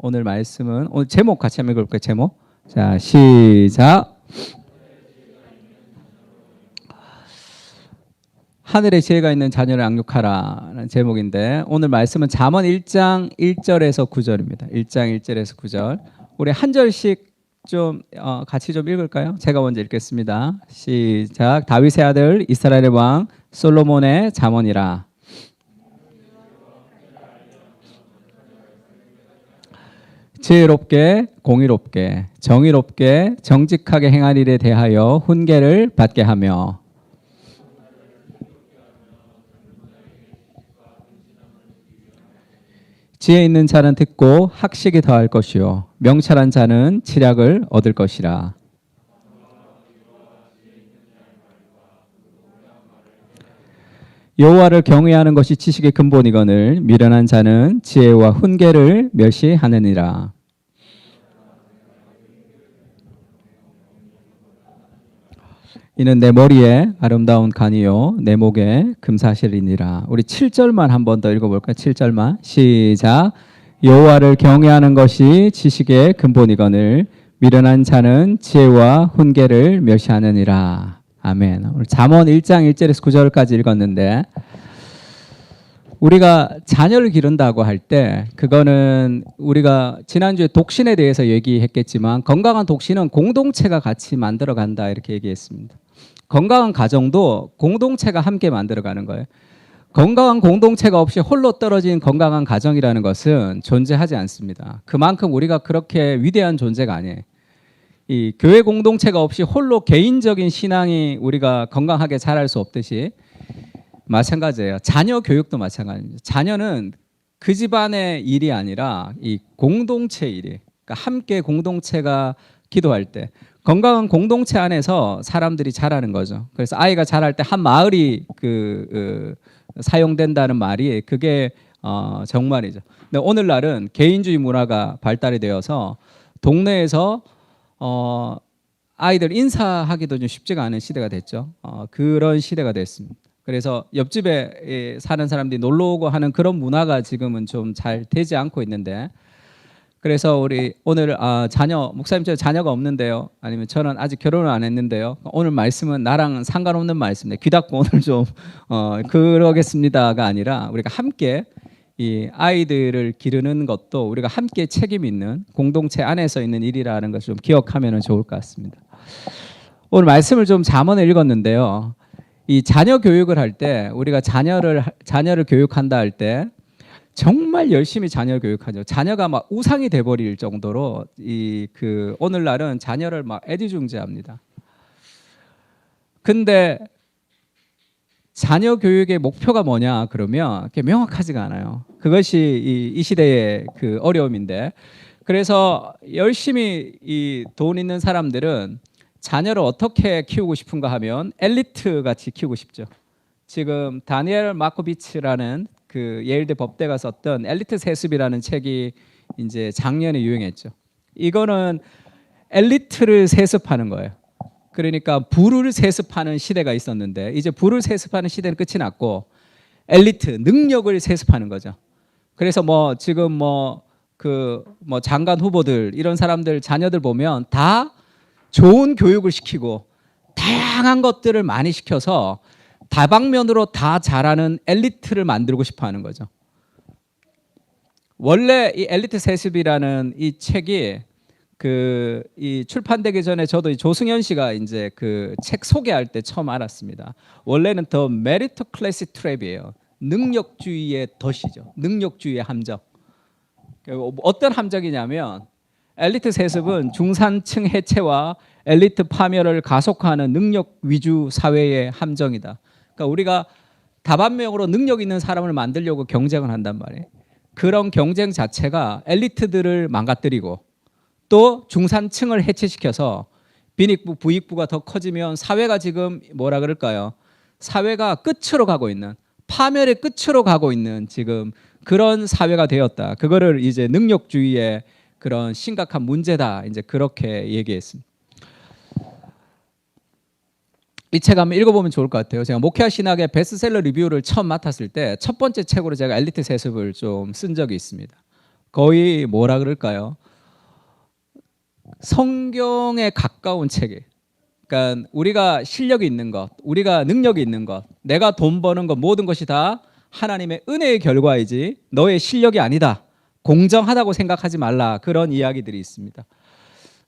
오늘 말씀은 오늘 제목 같이 한번 읽어볼까요? 제목. 자, 시작. 하늘에 지혜가 있는 자녀를 양육하라는 제목인데 오늘 말씀은 잠언 1장 1절에서 9절입니다. 1장 1절에서 9절. 우리 한 절씩 좀 같이 좀 읽을까요? 제가 먼저 읽겠습니다. 시작. 다윗의 아들 이스라엘의 왕 솔로몬의 잠언이라. 지혜롭게 공의롭게 정의롭게 정직하게 행할 일에 대하여 훈계를 받게 하며 지혜 있는 자는 듣고 학식이 더할 것이요 명철한 자는 치략을 얻을 것이라. 여호와를 경외하는 것이 지식의 근본이거늘 미련한 자는 지혜와 훈계를 멸시하느니라. 이는 내 머리에 아름다운 간이요 내 목에 금사실이니라. 우리 7절만 한 번 더 읽어볼까요? 7절만 시작. 여호와를 경외하는 것이 지식의 근본이거늘 미련한 자는 지혜와 훈계를 멸시하느니라. 아멘. 오늘 잠언 1장 1절에서 9절까지 읽었는데 우리가 자녀를 기른다고 할 때 그거는 우리가 지난주에 독신에 대해서 얘기했겠지만 건강한 독신은 공동체가 같이 만들어간다 이렇게 얘기했습니다. 건강한 가정도 공동체가 함께 만들어가는 거예요. 건강한 공동체가 없이 홀로 떨어진 건강한 가정이라는 것은 존재하지 않습니다. 그만큼 우리가 그렇게 위대한 존재가 아니에요. 이 교회 공동체가 없이 홀로 개인적인 신앙이 우리가 건강하게 자랄 수 없듯이 마찬가지예요. 자녀 교육도 마찬가지입니다. 자녀는 그 집안의 일이 아니라 이 공동체 일이, 그러니까 함께 공동체가 기도할 때 건강한 공동체 안에서 사람들이 자라는 거죠. 그래서 아이가 자랄 때 한 마을이 사용된다는 말이 그게 정말이죠. 근데 오늘날은 개인주의 문화가 발달이 되어서 동네에서 아이들 인사하기도 좀 쉽지가 않은 시대가 됐죠. 그런 시대가 됐습니다. 그래서 옆집에 사는 사람들이 놀러 오고 하는 그런 문화가 지금은 좀 잘 되지 않고 있는데 그래서 우리 오늘 자녀 목사님 저 자녀가 없는데요. 아니면 저는 아직 결혼을 안 했는데요. 오늘 말씀은 나랑 상관없는 말씀인데 귀 닫고 오늘 좀 그러겠습니다가 아니라 우리가 함께 이 아이들을 기르는 것도 우리가 함께 책임 있는 공동체 안에서 있는 일이라는 것을 좀 기억하면 좋을 것 같습니다. 오늘 말씀을 좀 잠언을 읽었는데요. 이 자녀 교육을 할 때 우리가 자녀를 교육한다 할 때 정말 열심히 자녀 교육하죠. 자녀가 막 우상이 돼버릴 정도로 오늘날은 자녀를 막 애지중지합니다. 근데 자녀 교육의 목표가 뭐냐 그러면 그게 명확하지가 않아요. 그것이 이 시대의 그 어려움인데 그래서 열심히 돈 있는 사람들은 자녀를 어떻게 키우고 싶은가 하면 엘리트 같이 키우고 싶죠. 지금 다니엘 마코비치라는 그 예일대 법대가 썼던 엘리트 세습이라는 책이 이제 작년에 유행했죠. 이거는 엘리트를 세습하는 거예요. 그러니까 부를 세습하는 시대가 있었는데 이제 부를 세습하는 시대는 끝이 났고 엘리트 능력을 세습하는 거죠. 그래서 지금 장관 후보들 이런 사람들 자녀들 보면 다 좋은 교육을 시키고 다양한 것들을 많이 시켜서 다방면으로 다 잘하는 엘리트를 만들고 싶어 하는 거죠. 원래 이 엘리트 세습이라는 이 책이 이 출판되기 전에 저도 조승현 씨가 이제 그 책 소개할 때 처음 알았습니다. 원래는 더 메리토클래시 트랩이에요. 능력주의의 덫이죠. 능력주의의 함정. 어떤 함정이냐면 엘리트 세습은 중산층 해체와 엘리트 파멸을 가속화하는 능력 위주 사회의 함정이다. 그러니까 우리가 다반면으로 능력 있는 사람을 만들려고 경쟁을 한단 말이에요. 그런 경쟁 자체가 엘리트들을 망가뜨리고 또 중산층을 해체시켜서 빈익부, 부익부가 더 커지면 사회가 지금 뭐라 그럴까요? 사회가 끝으로 가고 있는 파멸의 끝으로 가고 있는 지금 그런 사회가 되었다. 그거를 이제 능력주의의 그런 심각한 문제다. 이제 그렇게 얘기했습니다. 이 책 한번 읽어보면 좋을 것 같아요. 제가 목회와 신학의 베스트셀러 리뷰를 처음 맡았을 때 첫 번째 책으로 제가 엘리트 세습을 좀 쓴 적이 있습니다. 거의 뭐라 그럴까요? 성경에 가까운 책이에요. 그러니까 우리가 실력이 있는 것, 우리가 능력이 있는 것, 내가 돈 버는 것 모든 것이 다 하나님의 은혜의 결과이지 너의 실력이 아니다. 공정하다고 생각하지 말라. 그런 이야기들이 있습니다.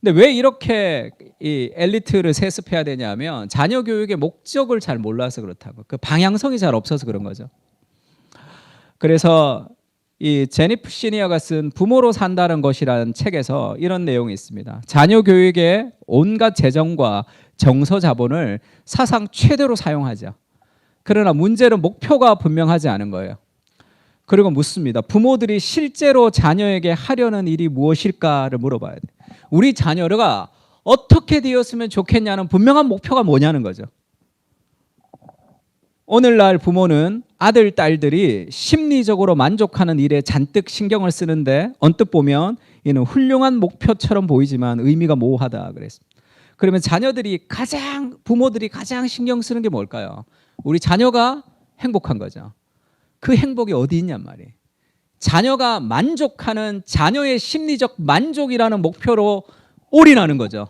근데 왜 이렇게 이 엘리트를 세습해야 되냐면 자녀 교육의 목적을 잘 몰라서 그렇다고. 그 방향성이 잘 없어서 그런 거죠. 그래서 이 제니프 시니어가 쓴 부모로 산다는 것이라는 책에서 이런 내용이 있습니다. 자녀 교육에 온갖 재정과 정서 자본을 사상 최대로 사용하죠. 그러나 문제는 목표가 분명하지 않은 거예요. 그리고 묻습니다. 부모들이 실제로 자녀에게 하려는 일이 무엇일까를 물어봐야 돼. 우리 자녀가 어떻게 되었으면 좋겠냐는 분명한 목표가 뭐냐는 거죠. 오늘날 부모는 아들, 딸들이 심리적으로 만족하는 일에 잔뜩 신경을 쓰는데 언뜻 보면 이는 훌륭한 목표처럼 보이지만 의미가 모호하다 그랬습니다. 그러면 부모들이 가장 신경 쓰는 게 뭘까요? 우리 자녀가 행복한 거죠. 그 행복이 어디 있냔 말이에요. 자녀가 만족하는 자녀의 심리적 만족이라는 목표로 올인하는 거죠.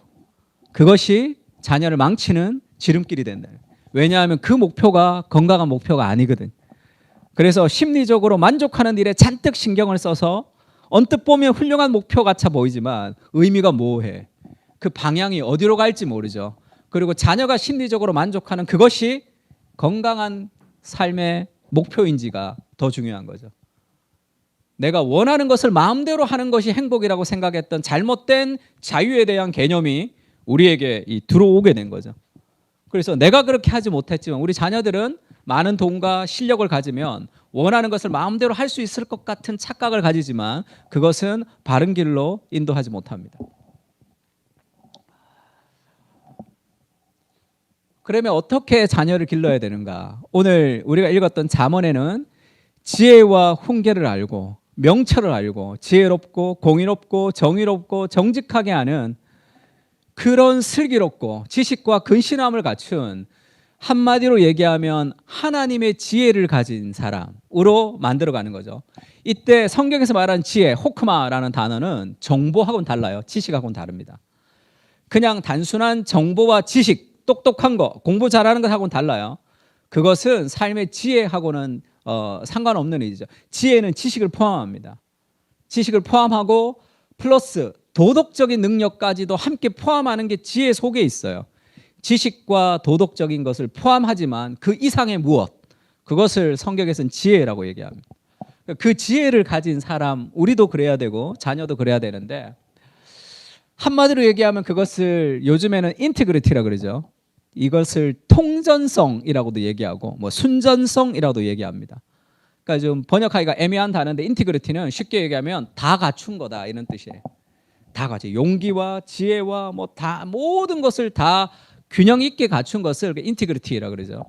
그것이 자녀를 망치는 지름길이 된다. 왜냐하면 그 목표가 건강한 목표가 아니거든. 그래서 심리적으로 만족하는 일에 잔뜩 신경을 써서 언뜻 보면 훌륭한 목표 같아 보이지만 의미가 모호해. 그 방향이 어디로 갈지 모르죠. 그리고 자녀가 심리적으로 만족하는 그것이 건강한 삶의 목표인지가 더 중요한 거죠. 내가 원하는 것을 마음대로 하는 것이 행복이라고 생각했던 잘못된 자유에 대한 개념이 우리에게 들어오게 된 거죠. 그래서 내가 그렇게 하지 못했지만 우리 자녀들은 많은 돈과 실력을 가지면 원하는 것을 마음대로 할 수 있을 것 같은 착각을 가지지만 그것은 바른 길로 인도하지 못합니다. 그러면 어떻게 자녀를 길러야 되는가? 오늘 우리가 읽었던 잠언에는 지혜와 훈계를 알고 명철을 알고 지혜롭고 공의롭고 정의롭고 정직하게 하는 그런 슬기롭고 지식과 근신함을 갖춘 한마디로 얘기하면 하나님의 지혜를 가진 사람으로 만들어가는 거죠. 이때 성경에서 말하는 지혜, 호크마라는 단어는 정보하고는 달라요. 지식하고는 다릅니다. 그냥 단순한 정보와 지식, 똑똑한 거, 공부 잘하는 것하고는 달라요. 그것은 삶의 지혜하고는 상관없는 일이죠. 지혜는 지식을 포함합니다. 지식을 포함하고 플러스 도덕적인 능력까지도 함께 포함하는 게 지혜 속에 있어요. 지식과 도덕적인 것을 포함하지만 그 이상의 무엇, 그것을 성경에서는 지혜라고 얘기합니다. 그 지혜를 가진 사람, 우리도 그래야 되고 자녀도 그래야 되는데 한마디로 얘기하면 그것을 요즘에는 인티그리티라고 그러죠. 이것을 통전성이라고도 얘기하고 뭐 순전성이라고도 얘기합니다. 그러니까 좀 번역하기가 애매한 단어인데 인티그리티는 쉽게 얘기하면 다 갖춘 거다 이런 뜻이에요. 다 갖춰. 용기와 지혜와 뭐 다 모든 것을 다 균형 있게 갖춘 것을 인티그리티라고 그러죠.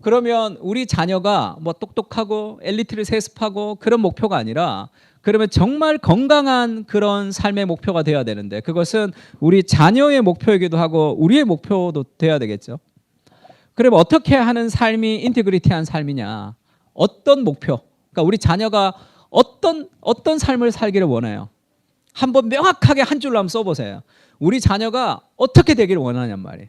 그러면 우리 자녀가 뭐 똑똑하고 엘리트를 세습하고 그런 목표가 아니라 그러면 정말 건강한 그런 삶의 목표가 되어야 되는데 그것은 우리 자녀의 목표이기도 하고 우리의 목표도 돼야 되겠죠. 그러면 어떻게 하는 삶이 인티그리티한 삶이냐? 어떤 목표? 그러니까 우리 자녀가 어떤 삶을 살기를 원해요. 한번 명확하게 한 줄로 한번 써보세요. 우리 자녀가 어떻게 되기를 원하냔 말이에요.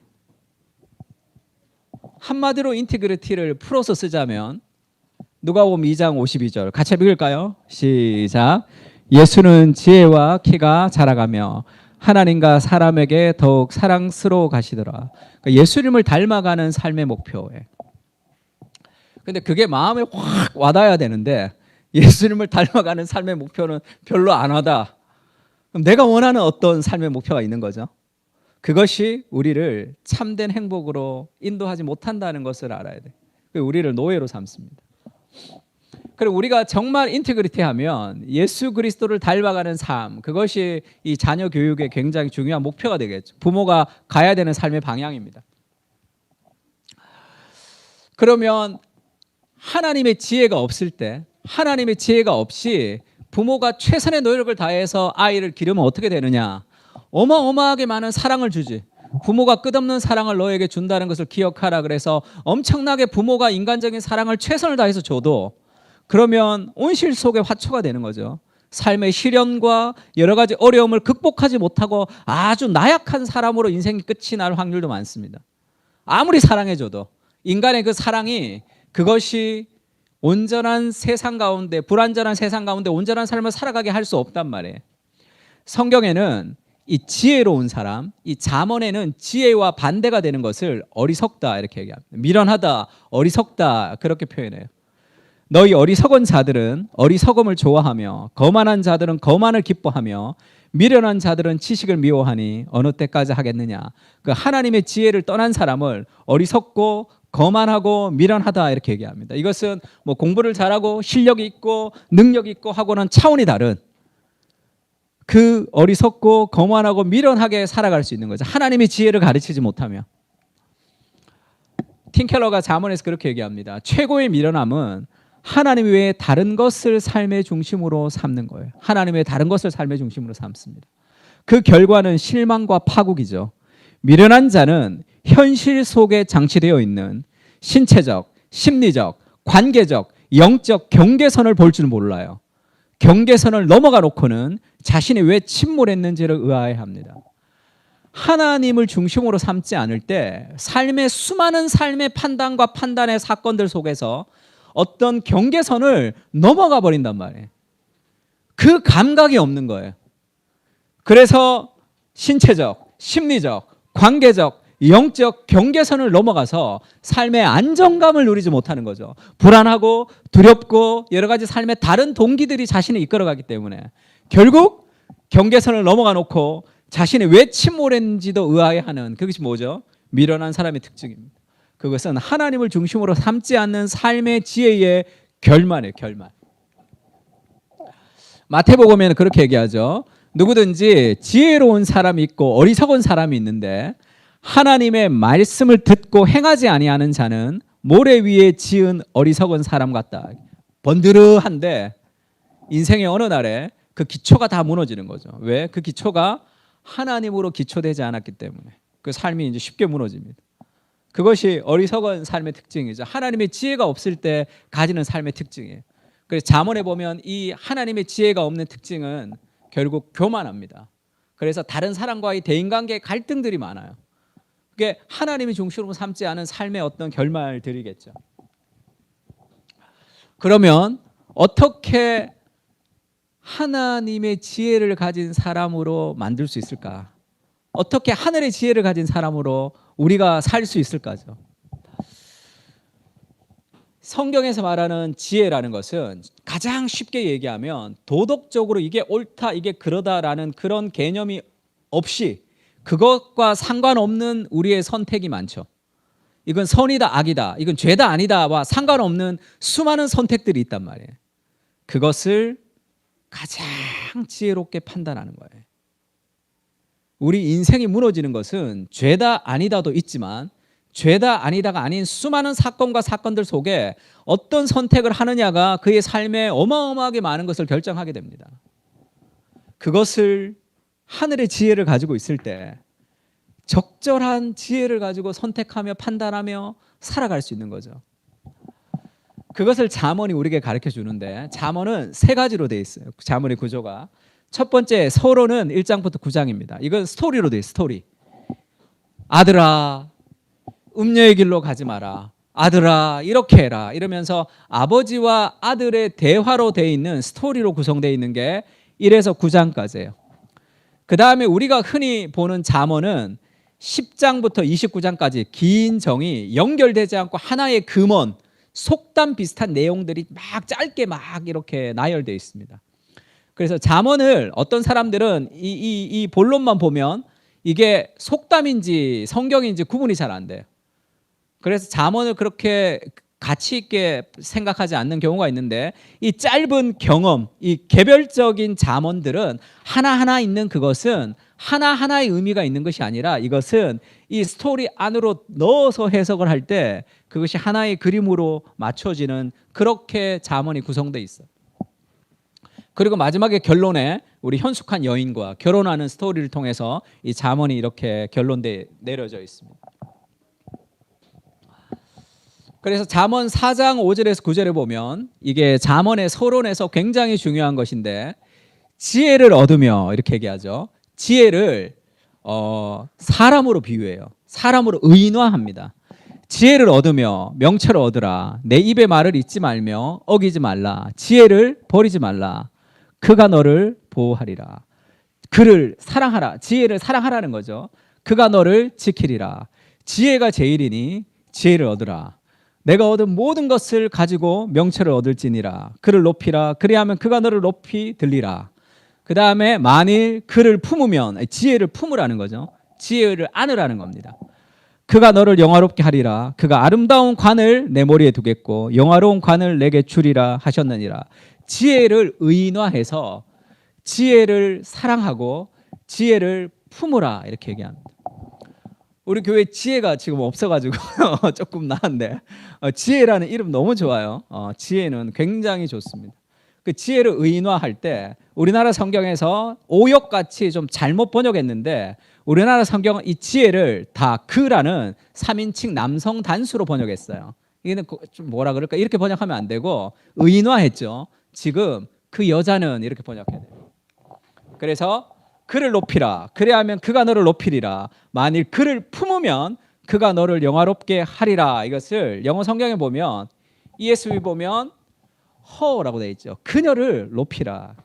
한마디로 인티그리티를 풀어서 쓰자면 누가복음 2장 52절 같이 읽을까요? 시작. 예수는 지혜와 키가 자라가며 하나님과 사람에게 더욱 사랑스러워 가시더라. 그러니까 예수님을 닮아가는 삶의 목표에. 근데 그게 마음에 확 와닿아야 되는데 예수님을 닮아가는 삶의 목표는 별로 안 와닿아. 그럼 내가 원하는 어떤 삶의 목표가 있는 거죠? 그것이 우리를 참된 행복으로 인도하지 못한다는 것을 알아야 돼. 우리를 노예로 삼습니다. 그리고 우리가 정말 인테그리티하면 예수 그리스도를 닮아가는 삶, 그것이 이 자녀 교육의 굉장히 중요한 목표가 되겠죠. 부모가 가야 되는 삶의 방향입니다. 그러면 하나님의 지혜가 없을 때, 하나님의 지혜가 없이 부모가 최선의 노력을 다해서 아이를 기르면 어떻게 되느냐? 어마어마하게 많은 사랑을 주지. 부모가 끝없는 사랑을 너에게 준다는 것을 기억하라. 그래서 엄청나게 부모가 인간적인 사랑을 최선을 다해서 줘도 그러면 온실 속의 화초가 되는 거죠. 삶의 시련과 여러 가지 어려움을 극복하지 못하고 아주 나약한 사람으로 인생이 끝이 날 확률도 많습니다. 아무리 사랑해줘도 인간의 그 사랑이 그것이 온전한 세상 가운데, 불완전한 세상 가운데 온전한 삶을 살아가게 할 수 없단 말이에요. 성경에는 이 지혜로운 사람, 이 잠언에는 지혜와 반대가 되는 것을 어리석다 이렇게 얘기합니다. 미련하다, 어리석다 그렇게 표현해요. 너희 어리석은 자들은 어리석음을 좋아하며 거만한 자들은 거만을 기뻐하며 미련한 자들은 지식을 미워하니 어느 때까지 하겠느냐. 그 하나님의 지혜를 떠난 사람을 어리석고 거만하고 미련하다 이렇게 얘기합니다. 이것은 뭐 공부를 잘하고 실력이 있고 능력이 있고 하고는 차원이 다른 그 어리석고 거만하고 미련하게 살아갈 수 있는 거죠. 하나님의 지혜를 가르치지 못하면. 팀 켈러가 잠언에서 그렇게 얘기합니다. 최고의 미련함은 하나님 외에 다른 것을 삶의 중심으로 삼는 거예요. 하나님 외에 다른 것을 삶의 중심으로 삼습니다. 그 결과는 실망과 파국이죠. 미련한 자는 현실 속에 장치되어 있는 신체적, 심리적, 관계적, 영적 경계선을 볼 줄 몰라요. 경계선을 넘어가 놓고는 자신이 왜 침몰했는지를 의아해합니다. 하나님을 중심으로 삼지 않을 때 삶의 수많은 삶의 판단과 판단의 사건들 속에서 어떤 경계선을 넘어가 버린단 말이에요. 그 감각이 없는 거예요. 그래서 신체적, 심리적, 관계적, 영적 경계선을 넘어가서 삶의 안정감을 누리지 못하는 거죠. 불안하고 두렵고 여러 가지 삶의 다른 동기들이 자신을 이끌어가기 때문에 결국 경계선을 넘어가 놓고 자신이 왜 침몰했는지도 의아해하는 그것이 뭐죠? 미련한 사람의 특징입니다. 그것은 하나님을 중심으로 삼지 않는 삶의 지혜의 결말이에요. 결말. 마태복음에는 그렇게 얘기하죠. 누구든지 지혜로운 사람이 있고 어리석은 사람이 있는데 하나님의 말씀을 듣고 행하지 아니하는 자는 모래 위에 지은 어리석은 사람 같다. 번드르한데 인생의 어느 날에 그 기초가 다 무너지는 거죠. 왜? 그 기초가 하나님으로 기초되지 않았기 때문에 그 삶이 이제 쉽게 무너집니다. 그것이 어리석은 삶의 특징이죠. 하나님의 지혜가 없을 때 가지는 삶의 특징이에요. 그래서 잠언에 보면 이 하나님의 지혜가 없는 특징은 결국 교만합니다. 그래서 다른 사람과의 대인관계에 갈등들이 많아요. 그게 하나님이 중심으로 삼지 않은 삶의 어떤 결말들이겠죠. 그러면 어떻게 하나님의 지혜를 가진 사람으로 만들 수 있을까? 어떻게 하늘의 지혜를 가진 사람으로 우리가 살 수 있을까죠? 성경에서 말하는 지혜라는 것은 가장 쉽게 얘기하면 도덕적으로 이게 옳다, 이게 그러다라는 그런 개념이 없이 그것과 상관없는 우리의 선택이 많죠. 이건 선이다, 악이다, 이건 죄다, 아니다와 상관없는 수많은 선택들이 있단 말이에요. 그것을 가장 지혜롭게 판단하는 거예요. 우리 인생이 무너지는 것은 죄다, 아니다도 있지만 죄다, 아니다가 아닌 수많은 사건과 사건들 속에 어떤 선택을 하느냐가 그의 삶에 어마어마하게 많은 것을 결정하게 됩니다. 그것을 하늘의 지혜를 가지고 있을 때 적절한 지혜를 가지고 선택하며 판단하며 살아갈 수 있는 거죠. 그것을 잠언이 우리에게 가르쳐 주는데 잠언은 세 가지로 되어 있어요. 잠언의 구조가. 첫 번째 서론은 1장부터 9장입니다. 이건 스토리로 되어 있어요. 스토리. 아들아 음녀의 길로 가지 마라. 아들아 이렇게 해라. 이러면서 아버지와 아들의 대화로 되어 있는 스토리로 구성되어 있는 게 1에서 9장까지예요. 그 다음에 우리가 흔히 보는 잠언은 10장부터 29장까지 긴 정이 연결되지 않고 하나의 금언, 속담 비슷한 내용들이 막 짧게 막 이렇게 나열되어 있습니다. 그래서 잠언을 어떤 사람들은 이 본론만 보면 이게 속담인지 성경인지 구분이 잘 안 돼요. 그래서 잠언을 그렇게 가치 있게 생각하지 않는 경우가 있는데 이 짧은 경험, 이 개별적인 잠언들은 하나하나 있는 그것은 하나하나의 의미가 있는 것이 아니라 이것은 이 스토리 안으로 넣어서 해석을 할 때 그것이 하나의 그림으로 맞춰지는 그렇게 잠언이 구성되어 있어요. 그리고 마지막에 결론에 우리 현숙한 여인과 결혼하는 스토리를 통해서 이 잠언이 이렇게 결론돼 내려져 있습니다. 그래서 잠언 4장 5절에서 9절에 보면 이게 잠언의 서론에서 굉장히 중요한 것인데 지혜를 얻으며 이렇게 얘기하죠. 지혜를 사람으로 비유해요. 사람으로 의인화합니다. 지혜를 얻으며 명철을 얻으라. 내 입의 말을 잊지 말며 어기지 말라. 지혜를 버리지 말라. 그가 너를 보호하리라. 그를 사랑하라. 지혜를 사랑하라는 거죠. 그가 너를 지키리라. 지혜가 제일이니 지혜를 얻으라. 내가 얻은 모든 것을 가지고 명철을 얻을지니라. 그를 높이라. 그리하면 그가 너를 높이 들리라. 그 다음에 만일 그를 품으면, 지혜를 품으라는 거죠. 지혜를 안으라는 겁니다. 그가 너를 영화롭게 하리라. 그가 아름다운 관을 내 머리에 두겠고 영화로운 관을 내게 주리라 하셨느니라. 지혜를 의인화해서 지혜를 사랑하고 지혜를 품으라 이렇게 얘기합니다. 우리 교회 지혜가 지금 없어가지고 조금 나은데 지혜라는 이름 너무 좋아요. 지혜는 굉장히 좋습니다. 그 지혜를 의인화할 때 우리나라 성경에서 오역같이 좀 잘못 번역했는데 우리나라 성경은 이 지혜를 다 그라는 3인칭 남성 단수로 번역했어요. 이게 좀 뭐라 그럴까? 이렇게 번역하면 안 되고 의인화했죠. 지금 그 여자는 이렇게 번역해야 돼요. 그래서 그를 높이라. 그래야면 그가 너를 높이리라. 만일 그를 품으면 그가 너를 영화롭게 하리라. 이것을 영어 성경에 보면 ESV 보면 허라고 되어 있죠. 그녀를 높이라.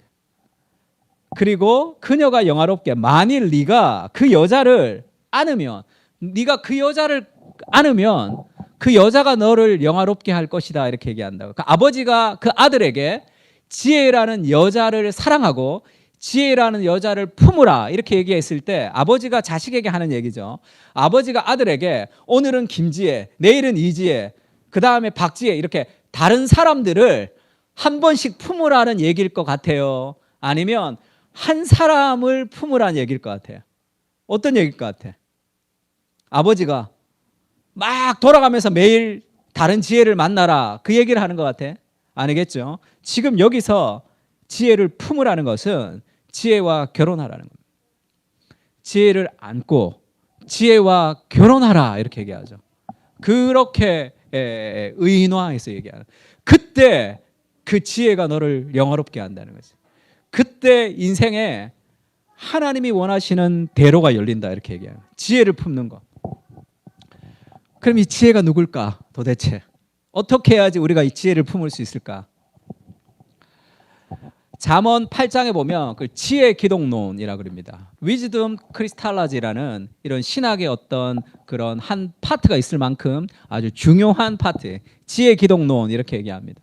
그리고 그녀가 영화롭게, 만일 네가 그 여자를 안으면, 네가 그 여자를 안으면 그 여자가 너를 영화롭게 할 것이다 이렇게 얘기한다고. 그러니까 아버지가 그 아들에게 지혜라는 여자를 사랑하고 지혜라는 여자를 품으라 이렇게 얘기했을 때 아버지가 자식에게 하는 얘기죠. 아버지가 아들에게 오늘은 김지혜, 내일은 이지혜, 그 다음에 박지혜 이렇게 다른 사람들을 한 번씩 품으라는 얘기일 것 같아요? 아니면 한 사람을 품으라는 얘기일 것 같아요? 어떤 얘기일 것 같아? 아버지가 막 돌아가면서 매일 다른 지혜를 만나라 그 얘기를 하는 것 같아? 아니겠죠? 지금 여기서 지혜를 품으라는 것은 지혜와 결혼하라는 겁니다. 지혜를 안고 지혜와 결혼하라 이렇게 얘기하죠. 그렇게 의인화해서 얘기하는. 그때 그 지혜가 너를 영화롭게 한다는 거지. 그때 인생에 하나님이 원하시는 대로가 열린다 이렇게 얘기해요. 지혜를 품는 거. 그럼 이 지혜가 누굴까 도대체? 어떻게 해야지 우리가 이 지혜를 품을 수 있을까? 잠언 8장에 보면 그 지혜 기독론이라고 그럽니다. 위즈덤 크리스탈라지라는 이런 신학의 어떤 그런 한 파트가 있을 만큼 아주 중요한 파트, 지혜 기독론 이렇게 얘기합니다.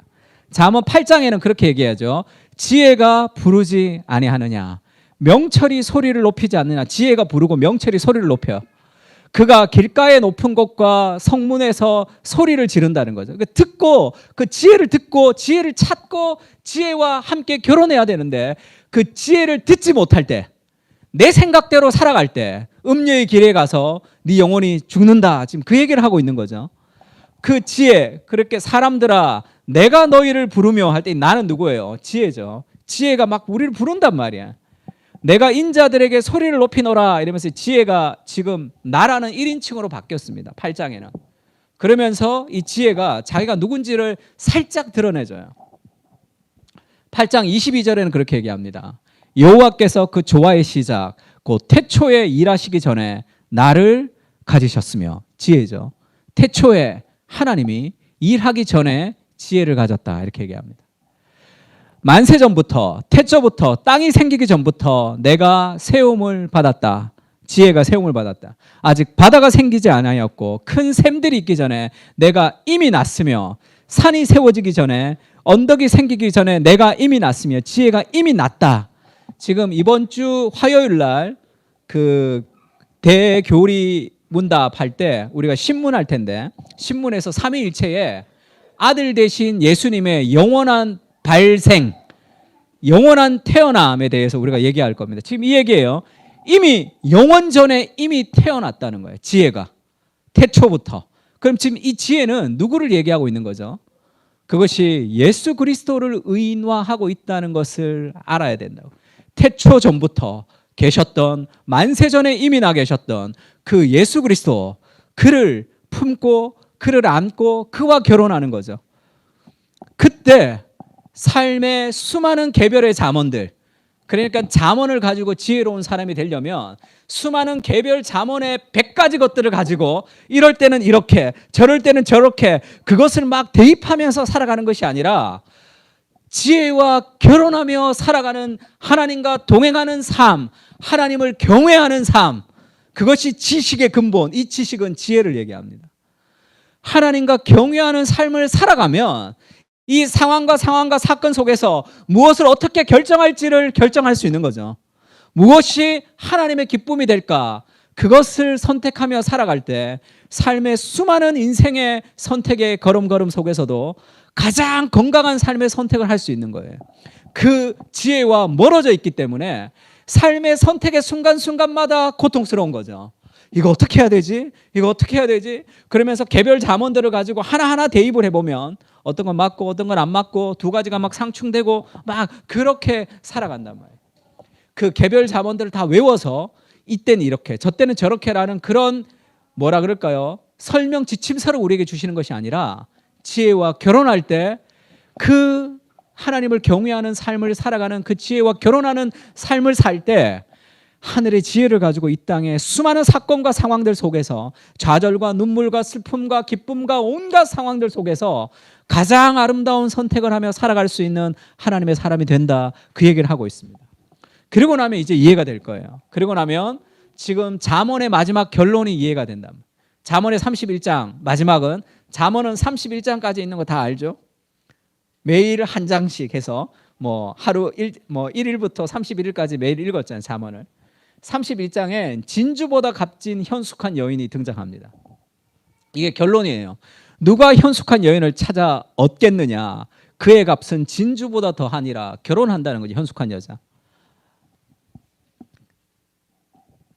잠언 8장에는 그렇게 얘기하죠. 지혜가 부르지 아니하느냐, 명철이 소리를 높이지 않느냐. 지혜가 부르고 명철이 소리를 높여요. 그가 길가의 높은 곳과 성문에서 소리를 지른다는 거죠. 듣고 그 지혜를 듣고 지혜를 찾고 지혜와 함께 결혼해야 되는데 그 지혜를 듣지 못할 때, 내 생각대로 살아갈 때 음녀의 길에 가서 네 영혼이 죽는다. 지금 그 얘기를 하고 있는 거죠. 그 지혜, 그렇게 사람들아 내가 너희를 부르며 할 때 나는 누구예요? 지혜죠. 지혜가 막 우리를 부른단 말이야. 내가 인자들에게 소리를 높이노라 이러면서 지혜가 지금 나라는 1인칭으로 바뀌었습니다. 8장에는. 그러면서 이 지혜가 자기가 누군지를 살짝 드러내줘요. 8장 22절에는 그렇게 얘기합니다. 여호와께서 그 조화의 시작 곧 태초에 일하시기 전에 나를 가지셨으며, 지혜죠. 태초에 하나님이 일하기 전에 지혜를 가졌다 이렇게 얘기합니다. 만세전부터, 태초부터, 땅이 생기기 전부터 내가 세움을 받았다. 지혜가 세움을 받았다. 아직 바다가 생기지 않았고 큰 샘들이 있기 전에 내가 이미 났으며, 산이 세워지기 전에, 언덕이 생기기 전에 내가 이미 났으며 지혜가 이미 났다. 지금 이번 주 화요일 날 그 대교리 문답할 때 우리가 신문할 텐데, 신문에서 삼위일체에 아들 되신 예수님의 영원한 발생, 영원한 태어남에 대해서 우리가 얘기할 겁니다. 지금 이 얘기예요. 이미 영원 전에 이미 태어났다는 거예요. 지혜가 태초부터. 그럼 지금 이 지혜는 누구를 얘기하고 있는 거죠? 그것이 예수 그리스도를 의인화하고 있다는 것을 알아야 된다고. 태초 전부터 계셨던, 만세 전에 이미 나 계셨던 그 예수 그리스도, 그를 품고 그를 안고 그와 결혼하는 거죠. 그때 삶의 수많은 개별의 잠언들, 그러니까 잠언을 가지고 지혜로운 사람이 되려면 수많은 개별 잠언의 100가지 것들을 가지고 이럴 때는 이렇게 저럴 때는 저렇게 그것을 막 대입하면서 살아가는 것이 아니라 지혜와 결혼하며 살아가는 하나님과 동행하는 삶, 하나님을 경외하는 삶, 그것이 지식의 근본. 이 지식은 지혜를 얘기합니다. 하나님과 경외하는 삶을 살아가면 이 상황과 사건 속에서 무엇을 어떻게 결정할지를 결정할 수 있는 거죠. 무엇이 하나님의 기쁨이 될까? 그것을 선택하며 살아갈 때 삶의 수많은 인생의 선택의 걸음걸음 속에서도 가장 건강한 삶의 선택을 할 수 있는 거예요. 그 지혜와 멀어져 있기 때문에 삶의 선택의 순간순간마다 고통스러운 거죠. 이거 어떻게 해야 되지? 이거 어떻게 해야 되지? 그러면서 개별 잠언들을 가지고 하나하나 대입을 해보면 어떤 건 맞고 어떤 건 안 맞고 두 가지가 막 상충되고 막 그렇게 살아간단 말이에요. 그 개별 잠언들을 다 외워서 이때는 이렇게 저때는 저렇게라는 그런 뭐라 그럴까요? 설명 지침서를 우리에게 주시는 것이 아니라 지혜와 결혼할 때 그 하나님을 경외하는 삶을 살아가는 그 지혜와 결혼하는 삶을 살 때 하늘의 지혜를 가지고 이 땅의 수많은 사건과 상황들 속에서 좌절과 눈물과 슬픔과 기쁨과 온갖 상황들 속에서 가장 아름다운 선택을 하며 살아갈 수 있는 하나님의 사람이 된다. 그 얘기를 하고 있습니다. 그리고 나면 이제 이해가 될 거예요. 그리고 나면 지금 잠언의 마지막 결론이 이해가 된다. 잠언의 31장 마지막은 잠언은 31장까지 있는 거 다 알죠? 매일 한 장씩 해서 뭐 하루 1일부터 31일까지 매일 읽었잖아요. 잠언을. 31장에 진주보다 값진 현숙한 여인이 등장합니다. 이게 결론이에요. 누가 현숙한 여인을 찾아 얻겠느냐? 그의 값은 진주보다 더하니라. 결혼한다는 거죠. 현숙한 여자.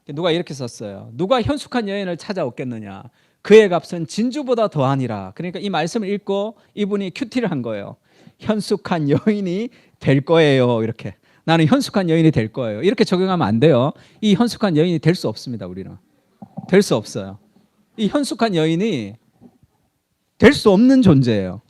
누가 이렇게 썼어요. 누가 현숙한 여인을 찾아 얻겠느냐? 그의 값은 진주보다 더하니라. 그러니까 이 말씀을 읽고 이분이 큐티를 한 거예요. 현숙한 여인이 될 거예요. 이렇게. 나는 현숙한 여인이 될 거예요. 이렇게 적용하면 안 돼요. 이 현숙한 여인이 될 수 없습니다. 우리는. 될 수 없어요. 이 현숙한 여인이 될 수 없는 존재예요.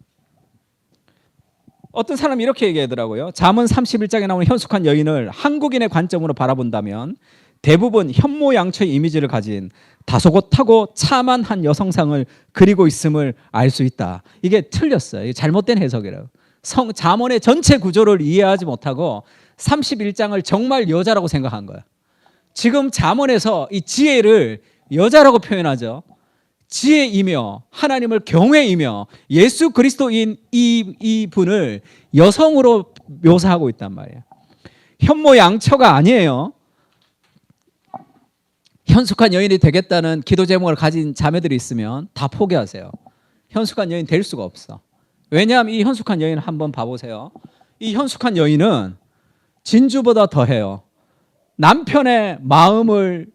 어떤 사람이 이렇게 얘기하더라고요. 잠언 31장에 나오는 현숙한 여인을 한국인의 관점으로 바라본다면 대부분 현모양처의 이미지를 가진 다소곳하고 참한 한 여성상을 그리고 있음을 알 수 있다. 이게 틀렸어요. 이게 잘못된 해석이라고. 잠언의 전체 구조를 이해하지 못하고 31장을 정말 여자라고 생각한 거야. 지금 잠언에서 이 지혜를 여자라고 표현하죠. 지혜이며 하나님을 경외이며 예수 그리스도인 이 분을 여성으로 묘사하고 있단 말이에요. 현모양처가 아니에요. 현숙한 여인이 되겠다는 기도 제목을 가진 자매들이 있으면 다 포기하세요. 현숙한 여인 될 수가 없어. 왜냐하면 이 현숙한 여인을 한번 봐보세요. 이 현숙한 여인은 진주보다 더해요. 남편의 마음은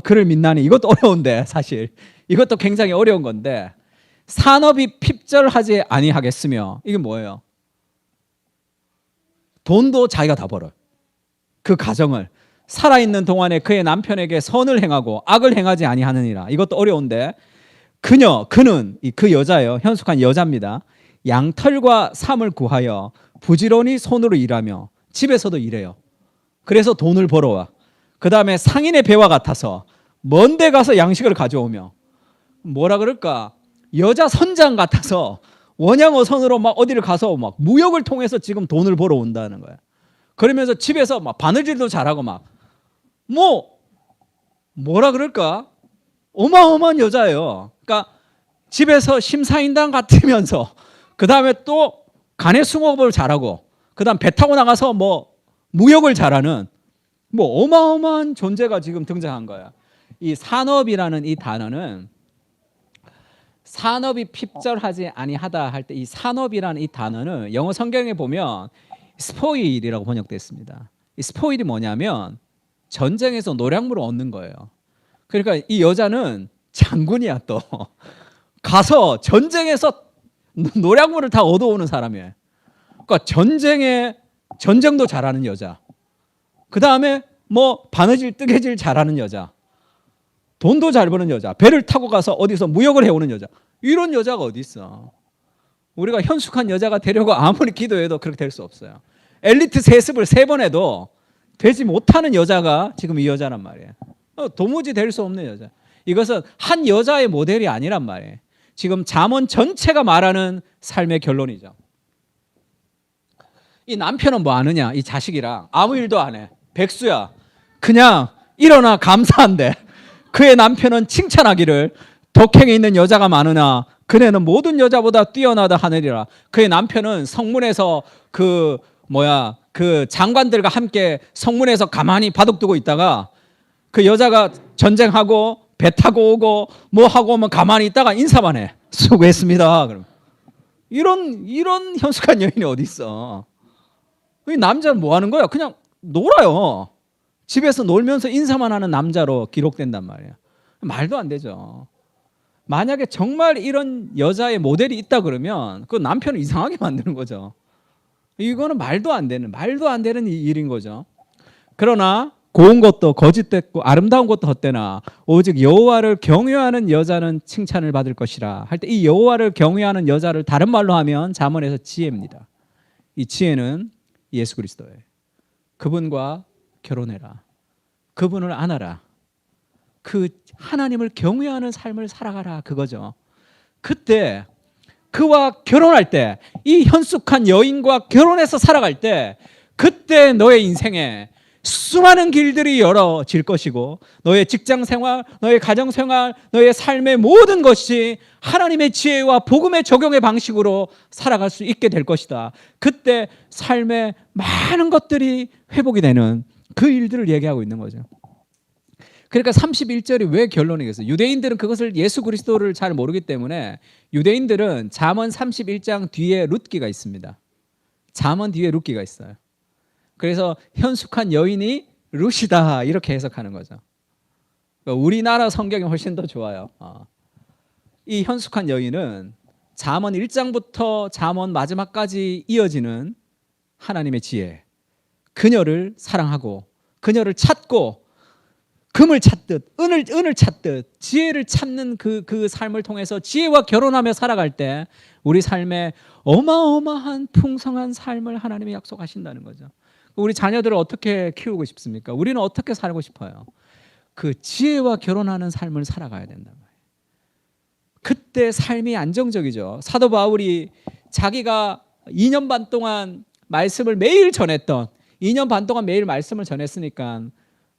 그를 믿나니. 이것도 어려운데 사실 이것도 굉장히 어려운 건데 산업이 핍절하지 아니하겠으며 이게 뭐예요? 돈도 자기가 다 벌어요. 그 가정을 살아있는 동안에 그의 남편에게 선을 행하고 악을 행하지 아니하느니라. 이것도 어려운데 그는 그 여자예요. 현숙한 여자입니다. 양털과 삼을 구하여 부지런히 손으로 일하며 집에서도 일해요. 그래서 돈을 벌어와. 그 다음에 상인의 배와 같아서 먼 데 가서 양식을 가져오며 뭐라 그럴까? 여자 선장 같아서 원양어선으로 막 어디를 가서 막 무역을 통해서 지금 돈을 벌어온다는 거야. 그러면서 집에서 막 바느질도 잘하고 막 뭐라 그럴까? 어마어마한 여자예요. 그러니까 집에서 심사인단 같으면서 그 다음에 또 간해수목업을 잘하고 그 다음 배 타고 나가서 무역을 잘하는 어마어마한 존재가 지금 등장한 거야. 이 산업이라는 이 단어는 산업이 핍절하지 아니하다 할 때 이 산업이라는 이 단어는 영어 성경에 보면 스포일이라고 번역됐습니다. 이 스포일이 뭐냐면 전쟁에서 노량물을 얻는 거예요. 그러니까 이 여자는 장군이야. 또 가서 전쟁에서 노량물을 다 얻어오는 사람이에요. 그러니까 전쟁도 잘하는 여자. 그 다음에 바느질 뜨개질 잘하는 여자. 돈도 잘 버는 여자. 배를 타고 가서 어디서 무역을 해오는 여자. 이런 여자가 어디 있어. 우리가 현숙한 여자가 되려고 아무리 기도해도 그렇게 될 수 없어요. 엘리트 세습을 3번 해도 되지 못하는 여자가 지금 이 여자란 말이에요. 도무지 될 수 없는 여자. 이것은 한 여자의 모델이 아니란 말이에요. 지금 잠언 전체가 말하는 삶의 결론이죠. 이 남편은 뭐 하느냐? 이 자식이랑 아무 일도 안 해. 백수야. 그냥 일어나 감사한데 그의 남편은 칭찬하기를 독행에 있는 여자가 많으나 그네는 모든 여자보다 뛰어나다 하느니라. 그의 남편은 성문에서 그 장관들과 함께 성문에서 가만히 바둑두고 있다가 그 여자가 전쟁하고 배 타고 오고 뭐 하고 오면 가만히 있다가 인사만 해. 수고했습니다. 그럼 이런 현숙한 여인이 어디 있어? 이 남자는 뭐 하는 거야? 그냥 놀아요. 집에서 놀면서 인사만 하는 남자로 기록된단 말이에요. 말도 안 되죠. 만약에 정말 이런 여자의 모델이 있다 그러면 그 남편을 이상하게 만드는 거죠. 이거는 말도 안 되는 일인 거죠. 그러나 고운 것도 거짓됐고 아름다운 것도 헛되나 오직 여호와를 경외하는 여자는 칭찬을 받을 것이라 할 때 이 여호와를 경외하는 여자를 다른 말로 하면 잠언에서 지혜입니다. 이 지혜는 예수 그리스도예요. 그분과 결혼해라. 그분을 안아라. 그 하나님을 경외하는 삶을 살아가라. 그거죠. 그때 그와 결혼할 때 이 현숙한 여인과 결혼해서 살아갈 때 그때 너의 인생에 수많은 길들이 열어질 것이고 너의 직장생활, 너의 가정생활, 너의 삶의 모든 것이 하나님의 지혜와 복음의 적용의 방식으로 살아갈 수 있게 될 것이다. 그때 삶의 많은 것들이 회복이 되는 그 일들을 얘기하고 있는 거죠. 그러니까 31절이 왜 결론이겠어요? 유대인들은 그것을 예수 그리스도를 잘 모르기 때문에 유대인들은 잠언 31장 뒤에 룻기가 있습니다. 잠언 뒤에 룻기가 있어요. 그래서 현숙한 여인이 룻이다 이렇게 해석하는 거죠. 우리나라 성경이 훨씬 더 좋아요. 이 현숙한 여인은 잠언 1장부터 잠언 마지막까지 이어지는 하나님의 지혜, 그녀를 사랑하고 그녀를 찾고 금을 찾듯 은을 찾듯 지혜를 찾는 그 삶을 통해서 지혜와 결혼하며 살아갈 때 우리 삶에 어마어마한 풍성한 삶을 하나님이 약속하신다는 거죠. 우리 자녀들을 어떻게 키우고 싶습니까? 우리는 어떻게 살고 싶어요? 그 지혜와 결혼하는 삶을 살아가야 된단 말이에요. 그때 삶이 안정적이죠. 사도 바울이 자기가 2년 반 동안 말씀을 매일 전했던 2년 반 동안 매일 말씀을 전했으니까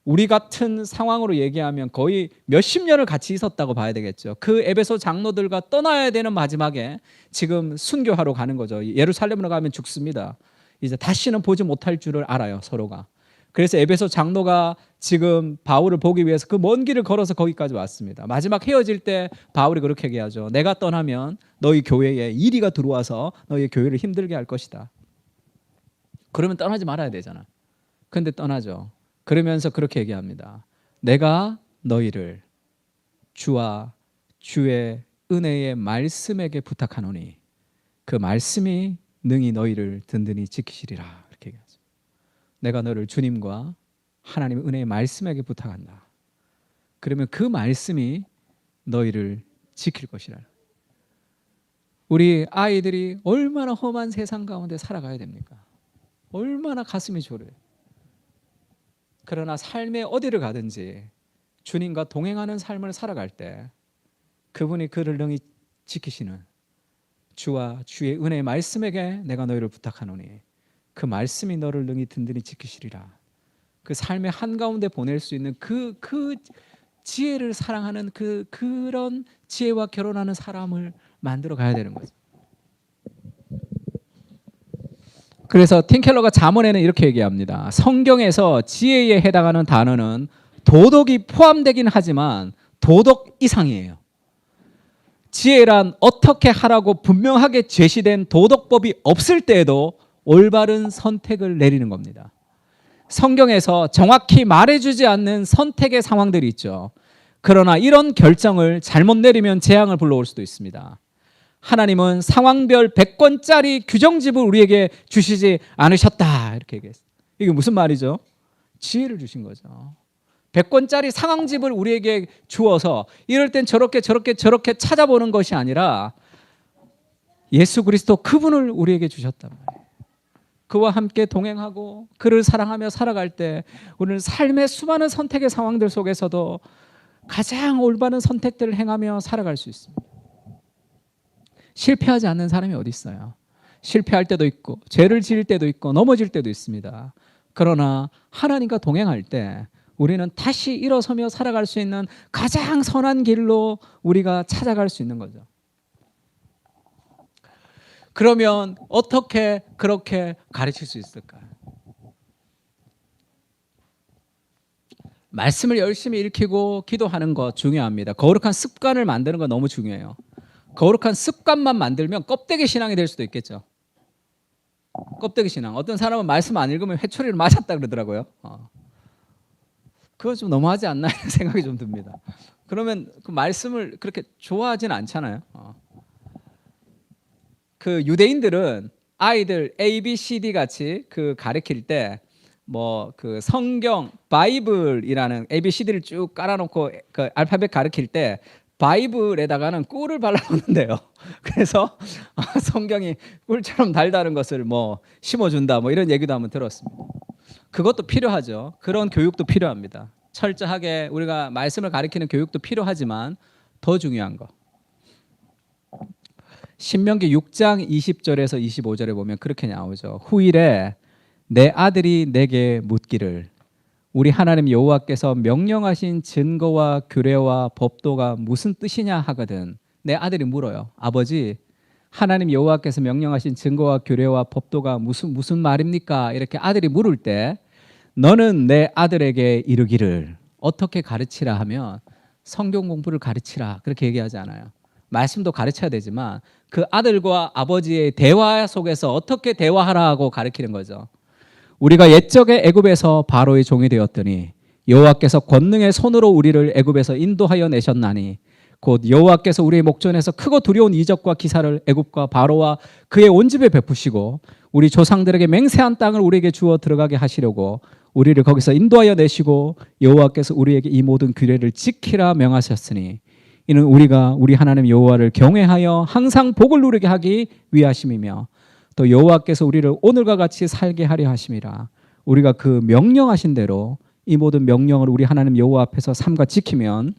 우리 같은 상황으로 얘기하면 거의 몇십 년을 같이 있었다고 봐야 되겠죠. 그 에베소 장로들과 떠나야 되는 마지막에 지금 순교하러 가는 거죠. 예루살렘으로 가면 죽습니다. 이제 다시는 보지 못할 줄을 알아요, 서로가. 그래서 에베소 장로가 지금 바울을 보기 위해서 그 먼 길을 걸어서 거기까지 왔습니다. 마지막 헤어질 때 바울이 그렇게 얘기하죠. 내가 떠나면 너희 교회에 이리가 들어와서 너희 교회를 힘들게 할 것이다. 그러면 떠나지 말아야 되잖아. 근데 떠나죠. 그러면서 그렇게 얘기합니다. 내가 너희를 주와 주의 은혜의 말씀에게 부탁하노니 그 말씀이 능히 너희를 든든히 지키시리라. 이렇게 얘기하죠. 내가 너를 주님과 하나님의 은혜의 말씀에게 부탁한다. 그러면 그 말씀이 너희를 지킬 것이라. 우리 아이들이 얼마나 험한 세상 가운데 살아가야 됩니까? 얼마나 가슴이 졸여요. 그러나 삶의 어디를 가든지 주님과 동행하는 삶을 살아갈 때 그분이 그를 능히 지키시는 주와 주의 은혜의 말씀에게 내가 너희를 부탁하노니 그 말씀이 너를 능히 든든히 지키시리라. 그 삶의 한가운데 보낼 수 있는 그 지혜를 사랑하는 그런 지혜와 결혼하는 사람을 만들어 가야 되는 거죠. 그래서 팀켈러가 잠언에는 이렇게 얘기합니다. 성경에서 지혜에 해당하는 단어는 도덕이 포함되긴 하지만 도덕 이상이에요. 지혜란 어떻게 하라고 분명하게 제시된 도덕법이 없을 때에도 올바른 선택을 내리는 겁니다. 성경에서 정확히 말해주지 않는 선택의 상황들이 있죠. 그러나 이런 결정을 잘못 내리면 재앙을 불러올 수도 있습니다. 하나님은 상황별 100권짜리 규정집을 우리에게 주시지 않으셨다 이렇게 얘기했어요. 이게 무슨 말이죠? 지혜를 주신 거죠. 100권짜리 상황집을 우리에게 주어서 이럴 땐 저렇게 찾아보는 것이 아니라 예수 그리스도 그분을 우리에게 주셨단 말이에요. 그와 함께 동행하고 그를 사랑하며 살아갈 때 우리는 삶의 수많은 선택의 상황들 속에서도 가장 올바른 선택들을 행하며 살아갈 수 있습니다. 실패하지 않는 사람이 어디 있어요? 실패할 때도 있고 죄를 지을 때도 있고 넘어질 때도 있습니다. 그러나 하나님과 동행할 때 우리는 다시 일어서며 살아갈 수 있는 가장 선한 길로 우리가 찾아갈 수 있는 거죠. 그러면 어떻게 그렇게 가르칠 수 있을까? 말씀을 열심히 읽히고 기도하는 거 중요합니다. 거룩한 습관을 만드는 거 너무 중요해요. 거룩한 습관만 만들면 껍데기 신앙이 될 수도 있겠죠. 껍데기 신앙. 어떤 사람은 말씀 안 읽으면 회초리를 맞았다 그러더라고요. 그거 좀 너무하지 않나 이런 생각이 좀 듭니다. 그러면 그 말씀을 그렇게 좋아하진 않잖아요. 그 유대인들은 아이들 A, B, C, D 같이 그 가르칠 때 뭐 그 성경 바이블이라는 A, B, C, D를 쭉 깔아놓고 그 알파벳 가르칠 때 바이블에다가는 꿀을 발라놓는데요. 그래서 성경이 꿀처럼 달다는 것을 뭐 심어준다 뭐 이런 얘기도 한번 들었습니다. 그것도 필요하죠. 그런 교육도 필요합니다. 철저하게 우리가 말씀을 가르치는 교육도 필요하지만 더 중요한 거. 신명기 6장 20절에서 25절에 보면 그렇게 나오죠. 후일에 내 아들이 내게 묻기를 우리 하나님 여호와께서 명령하신 증거와 규례와 법도가 무슨 뜻이냐 하거든. 내 아들이 물어요. 아버지, 하나님 여호와께서 명령하신 증거와 규례와 법도가 무슨 말입니까? 이렇게 아들이 물을 때 너는 내 아들에게 이르기를 어떻게 가르치라 하면 성경 공부를 가르치라 그렇게 얘기하지 않아요. 말씀도 가르쳐야 되지만 그 아들과 아버지의 대화 속에서 어떻게 대화하라고 가르치는 거죠. 우리가 옛적에 애굽에서 바로의 종이 되었더니 여호와께서 권능의 손으로 우리를 애굽에서 인도하여 내셨나니 곧 여호와께서 우리의 목전에서 크고 두려운 이적과 기사를 애굽과 바로와 그의 온 집에 베푸시고 우리 조상들에게 맹세한 땅을 우리에게 주어 들어가게 하시려고 우리를 거기서 인도하여 내시고 여호와께서 우리에게 이 모든 규례를 지키라 명하셨으니 이는 우리가 우리 하나님 여호와를 경외하여 항상 복을 누리게 하기 위하심이며 또 여호와께서 우리를 오늘과 같이 살게 하려 하심이라. 우리가 그 명령하신 대로 이 모든 명령을 우리 하나님 여호와 앞에서 삼가 지키면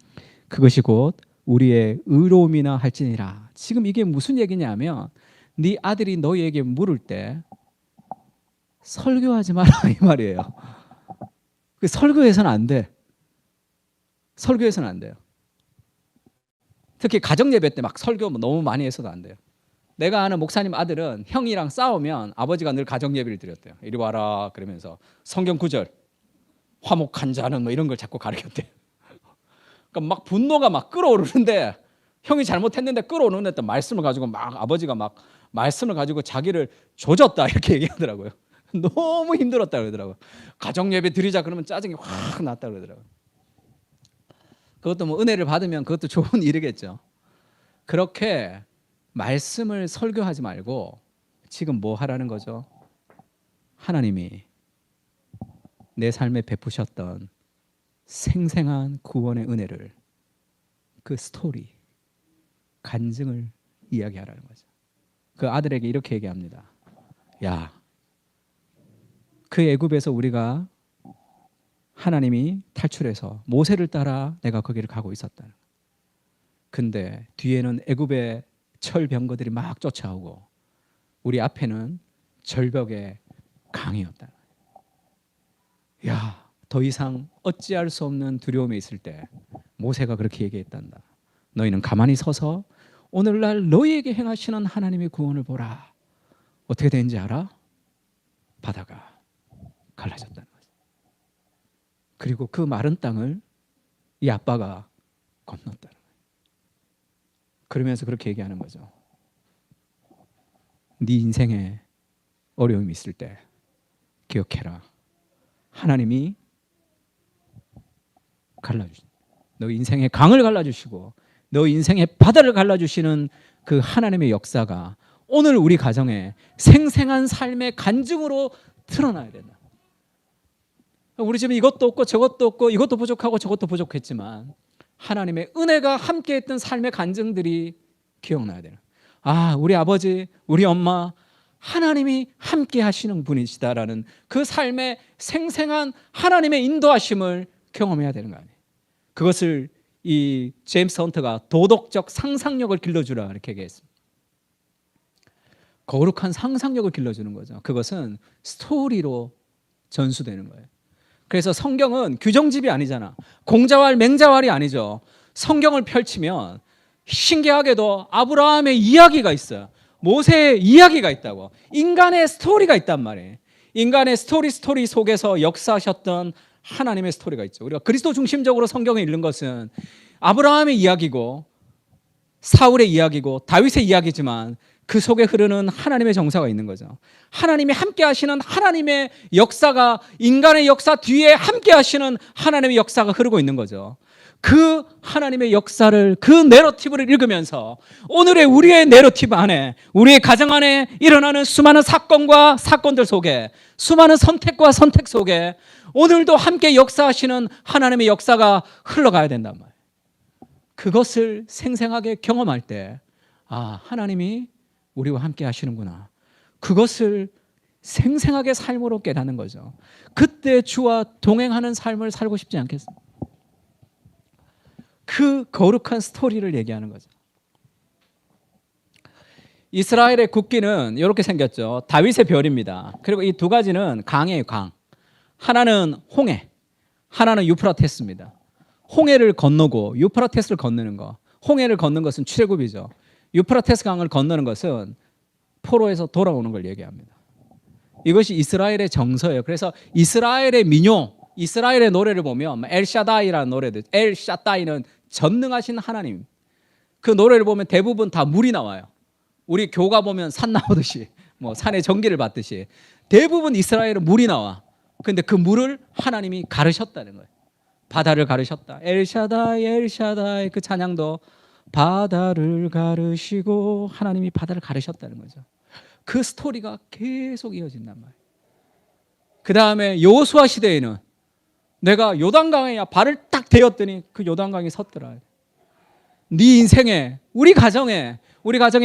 그것이 곧 우리의 의로움이나 할지니라. 지금 이게 무슨 얘기냐면 네 아들이 너희에게 물을 때 설교하지 마라 이 말이에요. 설교해서는 안 돼. 설교해서는 안 돼요. 특히 가정 예배 때 막 설교 너무 많이 해서도 안 돼요. 내가 아는 목사님 아들은 형이랑 싸우면 아버지가 늘 가정 예배를 드렸대요. 이리 와라 그러면서 성경 구절 화목한 자는 뭐 이런 걸 자꾸 가르쳤대요. 그러니까 막 분노가 막 끓어오르는데 형이 잘못했는데 끓어오르는데 말씀을 가지고 막 아버지가 막 말씀을 가지고 자기를 조졌다 이렇게 얘기하더라고요. 너무 힘들었다 그러더라고요. 가정 예배 드리자 그러면 짜증이 확 났다 그러더라고요. 그것도 뭐 은혜를 받으면 그것도 좋은 일이겠죠. 그렇게 말씀을 설교하지 말고 지금 뭐 하라는 거죠? 하나님이 내 삶에 베푸셨던 생생한 구원의 은혜를 그 스토리, 간증을 이야기하라는 거죠. 그 아들에게 이렇게 얘기합니다. 야, 그 애굽에서 우리가 하나님이 탈출해서 모세를 따라 내가 거기를 가고 있었다. 근데 뒤에는 애굽의 철병거들이 막 쫓아오고 우리 앞에는 절벽의 강이었다. 야, 더 이상 어찌할 수 없는 두려움이 있을 때 모세가 그렇게 얘기했단다. 너희는 가만히 서서 오늘날 너희에게 행하시는 하나님의 구원을 보라. 어떻게 되는지 알아? 바다가 갈라졌다는 거죠. 그리고 그 마른 땅을 이 아빠가 건넜다는 거예요. 그러면서 그렇게 얘기하는 거죠. 네 인생에 어려움이 있을 때 기억해라. 하나님이 갈라주신 너 인생의 강을 갈라주시고 너 인생의 바다를 갈라주시는 그 하나님의 역사가 오늘 우리 가정에 생생한 삶의 간증으로 드러나야 된다. 우리 집에 이것도 없고 저것도 없고 이것도 부족하고 저것도 부족했지만 하나님의 은혜가 함께했던 삶의 간증들이 기억나야 돼요. 아, 우리 아버지, 우리 엄마 하나님이 함께 하시는 분이시다라는 그 삶의 생생한 하나님의 인도하심을 경험해야 되는 거 아니에요. 그것을 이 제임스 헌트가 도덕적 상상력을 길러주라 이렇게 얘기했습니다. 거룩한 상상력을 길러주는 거죠. 그것은 스토리로 전수되는 거예요. 그래서 성경은 규정집이 아니잖아. 공자왈 맹자왈이 아니죠. 성경을 펼치면 신기하게도 아브라함의 이야기가 있어요. 모세의 이야기가 있다고. 인간의 스토리가 있단 말이에요. 인간의 스토리 속에서 역사하셨던 하나님의 스토리가 있죠. 우리가 그리스도 중심적으로 성경에 읽는 것은 아브라함의 이야기고 사울의 이야기고 다윗의 이야기지만 그 속에 흐르는 하나님의 정사가 있는 거죠. 하나님이 함께 하시는 하나님의 역사가 인간의 역사 뒤에 함께 하시는 하나님의 역사가 흐르고 있는 거죠. 그 하나님의 역사를 그 내러티브를 읽으면서 오늘의 우리의 내러티브 안에 우리의 가정 안에 일어나는 수많은 사건과 사건들 속에 수많은 선택과 선택 속에 오늘도 함께 역사하시는 하나님의 역사가 흘러가야 된단 말이에요. 그것을 생생하게 경험할 때 하나님이 우리와 함께 하시는구나. 그것을 생생하게 삶으로 깨닫는 거죠. 그때 주와 동행하는 삶을 살고 싶지 않겠습니까? 그 거룩한 스토리를 얘기하는 거죠. 이스라엘의 국기는 이렇게 생겼죠. 다윗의 별입니다. 그리고 이 두 가지는 강이에요, 강. 하나는 홍해, 하나는 유프라테스입니다. 홍해를 건너고 유프라테스를 건너는 거. 홍해를 건너는 것은 출애굽이죠. 유프라테스 강을 건너는 것은 포로에서 돌아오는 걸 얘기합니다. 이것이 이스라엘의 정서예요. 그래서 이스라엘의 민요, 이스라엘의 노래를 보면 엘샤다이라는 노래들, 엘샤다이는 전능하신 하나님. 그 노래를 보면 대부분 다 물이 나와요. 우리 교가 보면 산 나오듯이, 산에 전기를 받듯이 대부분 이스라엘은 물이 나와. 근데 그 물을 하나님이 가르셨다는 거예요. 바다를 가르셨다. 엘샤다이 엘샤다이 그 찬양도 바다를 가르시고 하나님이 바다를 가르셨다는 거죠. 그 스토리가 계속 이어진단 말이에요. 그 다음에 여호수아 시대에는 내가 요단강에 발을 딱 대었더니 그 요단강이 섰더라. 네 인생에 우리 가정에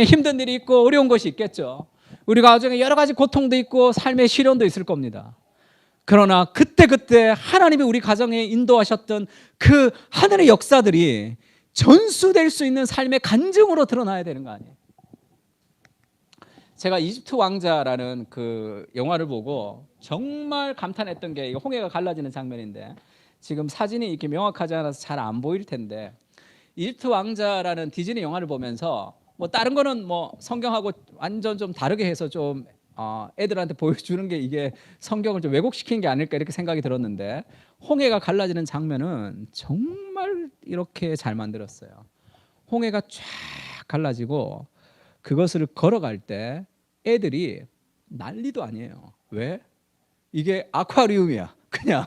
힘든 일이 있고 어려운 것이 있겠죠. 우리 가정에 여러 가지 고통도 있고 삶의 시련도 있을 겁니다. 그러나 그때 하나님이 우리 가정에 인도하셨던 그 하늘의 역사들이 전수될 수 있는 삶의 간증으로 드러나야 되는 거 아니에요. 제가 이집트 왕자라는 그 영화를 보고 정말 감탄했던 게 홍해가 갈라지는 장면인데 지금 사진이 이렇게 명확하지 않아서 잘 안 보일 텐데 이집트 왕자라는 디즈니 영화를 보면서 다른 거는 성경하고 완전 좀 다르게 해서 좀 애들한테 보여주는 게 이게 성경을 좀 왜곡시킨 게 아닐까 이렇게 생각이 들었는데 홍해가 갈라지는 장면은 정말 이렇게 잘 만들었어요. 홍해가 쫙 갈라지고 그것을 걸어갈 때 애들이 난리도 아니에요. 왜? 이게 아쿠아리움이야. 그냥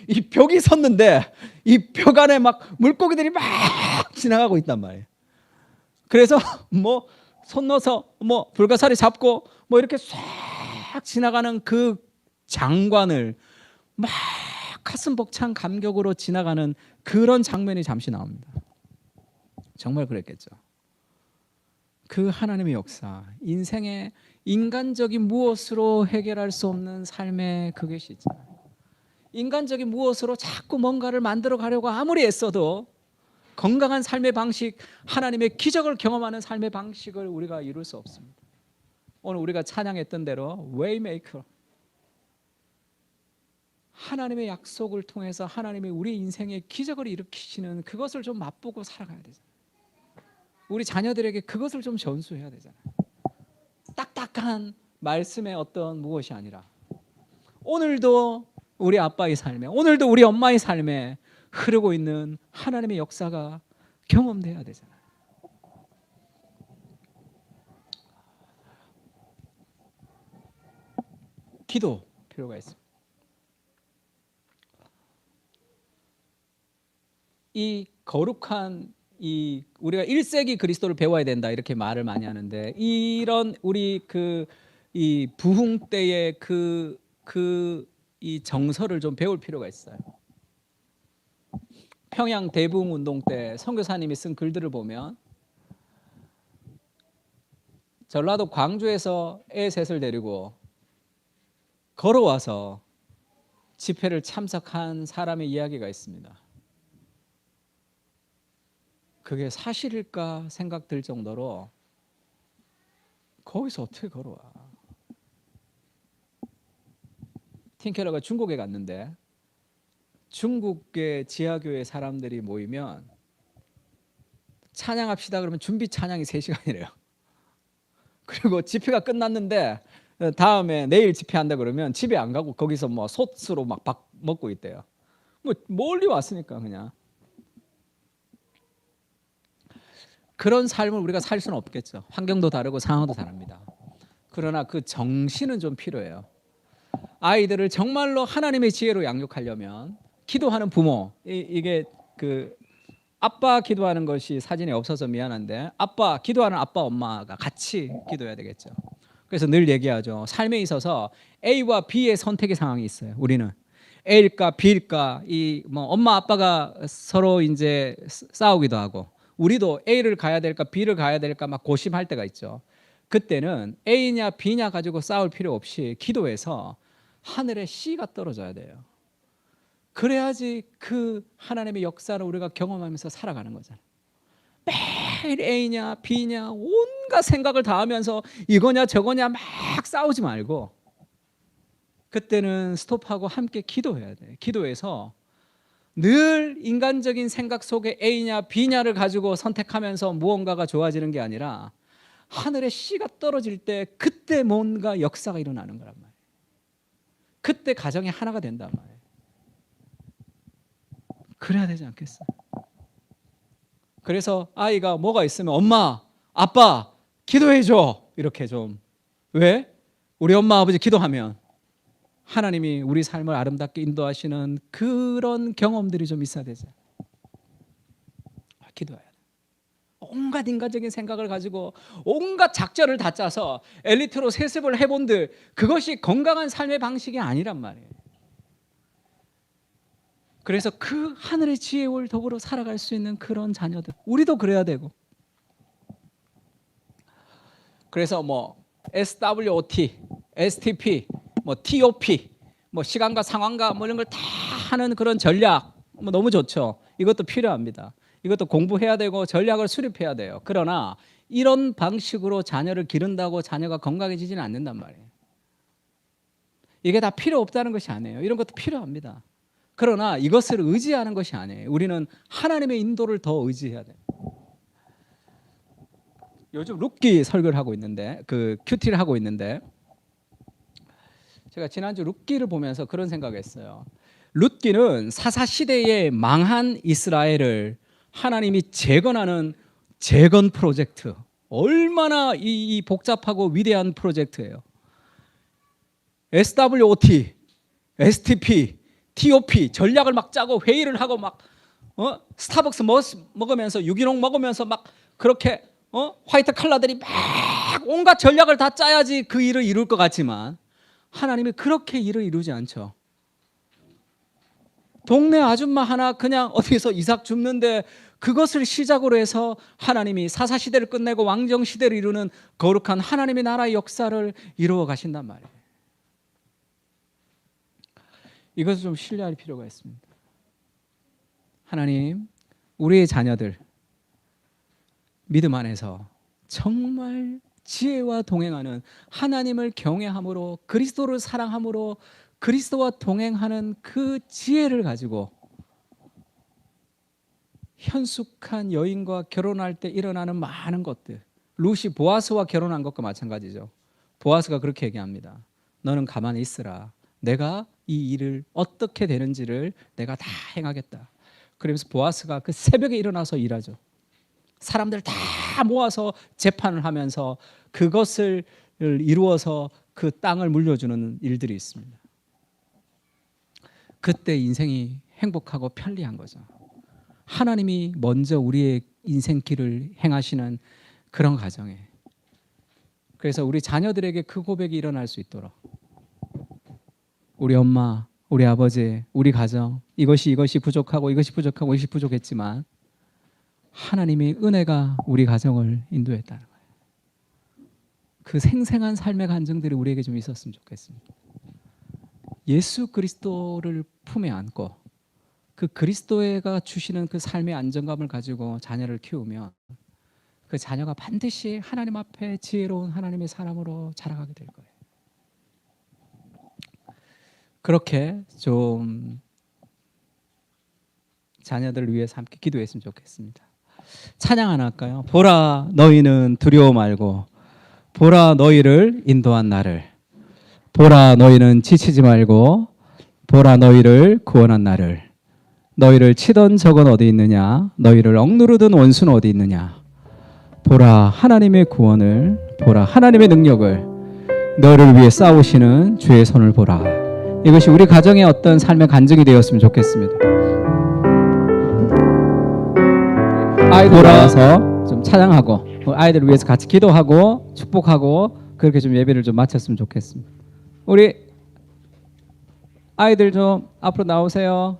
이 벽이 섰는데 이 벽 안에 막 물고기들이 막 지나가고 있단 말이에요. 그래서 손 넣어서 불가사리 잡고 이렇게 싹 지나가는 그 장관을 막 가슴 벅찬 감격으로 지나가는 그런 장면이 잠시 나옵니다. 정말 그랬겠죠. 그 하나님의 역사, 인생의 인간적인 무엇으로 해결할 수 없는 삶의 그것이 있잖아요. 인간적인 무엇으로 자꾸 뭔가를 만들어 가려고 아무리 애써도 건강한 삶의 방식, 하나님의 기적을 경험하는 삶의 방식을 우리가 이룰 수 없습니다. 오늘 우리가 찬양했던 대로 웨이메이커, 하나님의 약속을 통해서 하나님이 우리 인생의 기적을 일으키시는 그것을 좀 맛보고 살아가야 되잖아요. 우리 자녀들에게 그것을 좀 전수해야 되잖아요. 딱딱한 말씀의 어떤 무엇이 아니라 오늘도 우리 아빠의 삶에, 오늘도 우리 엄마의 삶에 흐르고 있는 하나님의 역사가 경험돼야 되잖아요. 기도 필요가 있습니다. 이 거룩한 우리가 1세기 그리스도를 배워야 된다 이렇게 말을 많이 하는데 이런 우리 이 부흥 때의 이 정서를 좀 배울 필요가 있어요. 평양 대부흥 운동 때 선교사님이 쓴 글들을 보면 전라도 광주에서 애 셋을 데리고 걸어와서 집회를 참석한 사람의 이야기가 있습니다. 그게 사실일까 생각될 정도로 거기서 어떻게 걸어와. 팀켈러가 중국에 갔는데 중국의 지하교회 사람들이 모이면 찬양합시다 그러면 준비 찬양이 3시간이래요. 그리고 집회가 끝났는데 다음에 내일 집회한다 그러면 집에 안 가고 거기서 뭐 솥으로 막 밥 먹고 있대요. 뭐 멀리 왔으니까. 그냥 그런 삶을 우리가 살 수는 없겠죠. 환경도 다르고 상황도 다릅니다. 그러나 그 정신은 좀 필요해요. 아이들을 정말로 하나님의 지혜로 양육하려면 기도하는 부모, 이게 그 아빠 기도하는 것이 사진에 없어서 미안한데 아빠 기도하는 아빠 엄마가 같이 기도해야 되겠죠. 그래서 늘 얘기하죠. 삶에 있어서 A와 B의 선택의 상황이 있어요. 우리는 A일까 B일까, 이 뭐 엄마 아빠가 서로 이제 싸우기도 하고, 우리도 A를 가야 될까 B를 가야 될까 막 고심할 때가 있죠. 그때는 A냐 B냐 가지고 싸울 필요 없이 기도해서 하늘에 C가 떨어져야 돼요. 그래야지 그 하나님의 역사를 우리가 경험하면서 살아가는 거잖아요. 매일 A냐 B냐 온갖 생각을 다 하면서 이거냐 저거냐 막 싸우지 말고 그때는 스톱하고 함께 기도해야 돼요. 기도해서 늘 인간적인 생각 속에 A냐 B냐를 가지고 선택하면서 무언가가 좋아지는 게 아니라 하늘에 씨가 떨어질 때 그때 뭔가 역사가 일어나는 거란 말이에요. 그때 가정이 하나가 된단 말이에요. 그래야 되지 않겠어요? 그래서 아이가 뭐가 있으면 엄마, 아빠 기도해줘 이렇게 좀. 왜? 우리 엄마 아버지 기도하면 하나님이 우리 삶을 아름답게 인도하시는 그런 경험들이 좀 있어야 되죠. 기도해야 돼. 온갖 인간적인 생각을 가지고 온갖 작전을 다 짜서 엘리트로 세습을 해본들 그것이 건강한 삶의 방식이 아니란 말이에요. 그래서 그 하늘의 지혜를 더불어 살아갈 수 있는 그런 자녀들, 우리도 그래야 되고. 그래서 뭐 SWOT, STP, 뭐 TOP, 뭐 시간과 상황과 뭐 이런 걸 다 하는 그런 전략, 뭐 너무 좋죠. 이것도 필요합니다. 이것도 공부해야 되고 전략을 수립해야 돼요. 그러나 이런 방식으로 자녀를 기른다고 자녀가 건강해지지는 않는단 말이에요. 이게 다 필요 없다는 것이 아니에요. 이런 것도 필요합니다. 그러나 이것을 의지하는 것이 아니에요. 우리는 하나님의 인도를 더 의지해야 돼요. 요즘 룻기 설교를 하고 있는데, 그 큐티를 하고 있는데, 제가 지난주 룻기를 보면서 그런 생각을 했어요. 룻기는 사사 시대에 망한 이스라엘을 하나님이 재건하는 재건 프로젝트, 얼마나 이 복잡하고 위대한 프로젝트예요. SWOT, STP, TOP 전략을 막 짜고 회의를 하고 막 스타벅스 먹으면서 유기농 먹으면서 막 그렇게 화이트 칼라들이 막 온갖 전략을 다 짜야지 그 일을 이룰 것 같지만 하나님이 그렇게 일을 이루지 않죠. 동네 아줌마 하나 그냥 어디서 이삭 줍는데 그것을 시작으로 해서 하나님이 사사시대를 끝내고 왕정시대를 이루는 거룩한 하나님의 나라의 역사를 이루어 가신단 말이에요. 이것을 좀 신뢰할 필요가 있습니다. 하나님, 우리의 자녀들 믿음 안에서 정말 지혜와 동행하는, 하나님을 경외함으로 그리스도를 사랑함으로 그리스도와 동행하는 그 지혜를 가지고 현숙한 여인과 결혼할 때 일어나는 많은 것들, 룻이 보아스와 결혼한 것과 마찬가지죠. 보아스가 그렇게 얘기합니다. 너는 가만히 있으라. 내가 이 일을 어떻게 되는지를 내가 다 행하겠다. 그러면서 보아스가 그 새벽에 일어나서 일하죠. 사람들 다 모아서 재판을 하면서 그것을 이루어서 그 땅을 물려주는 일들이 있습니다. 그때 인생이 행복하고 편리한 거죠. 하나님이 먼저 우리의 인생길을 행하시는 그런 가정에, 그래서 우리 자녀들에게 그 고백이 일어날 수 있도록 우리 엄마, 우리 아버지, 우리 가정, 이것이 부족하고 이것이 부족했지만 하나님의 은혜가 우리 가정을 인도했다는 거예요. 그 생생한 삶의 간증들이 우리에게 좀 있었으면 좋겠습니다. 예수 그리스도를 품에 안고 그 그리스도가 주시는 그 삶의 안정감을 가지고 자녀를 키우면 그 자녀가 반드시 하나님 앞에 지혜로운 하나님의 사람으로 자라가게 될 거예요. 그렇게 좀 자녀들을 위해서 함께 기도했으면 좋겠습니다. 찬양 하나 할까요? 보라 너희는 두려워 말고 보라 너희를 인도한 나를 보라 너희는 지치지 말고 보라 너희를 구원한 나를 너희를 치던 적은 어디 있느냐 너희를 억누르던 원수는 어디 있느냐 보라 하나님의 구원을 보라 하나님의 능력을 너를 위해 싸우시는 주의 손을 보라. 이것이 우리 가정의 어떤 삶의 간증이 되었으면 좋겠습니다. 아이들 돌아와서 좀 찬양하고 아이들을 위해서 같이 기도하고 축복하고 그렇게 좀 예배를 좀 마쳤으면 좋겠습니다. 우리 아이들 좀 앞으로 나오세요.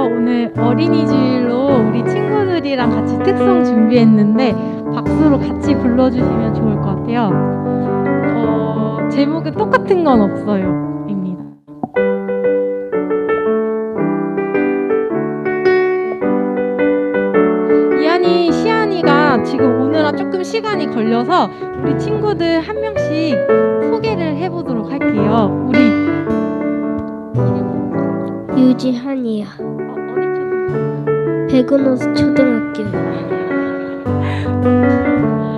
오늘 어린이주일로 우리 친구들이랑 같이 특송 준비했는데 박수로 같이 불러주시면 좋을 것 같아요. 제목은 똑같은 건 없어요 입니다. 이한이, 시안이가 지금 오느라 조금 시간이 걸려서 우리 친구들 한 명씩 소개를 해보도록 할게요. 우리 유지한이요. 어디 초등학교? 백운호수 초등학교.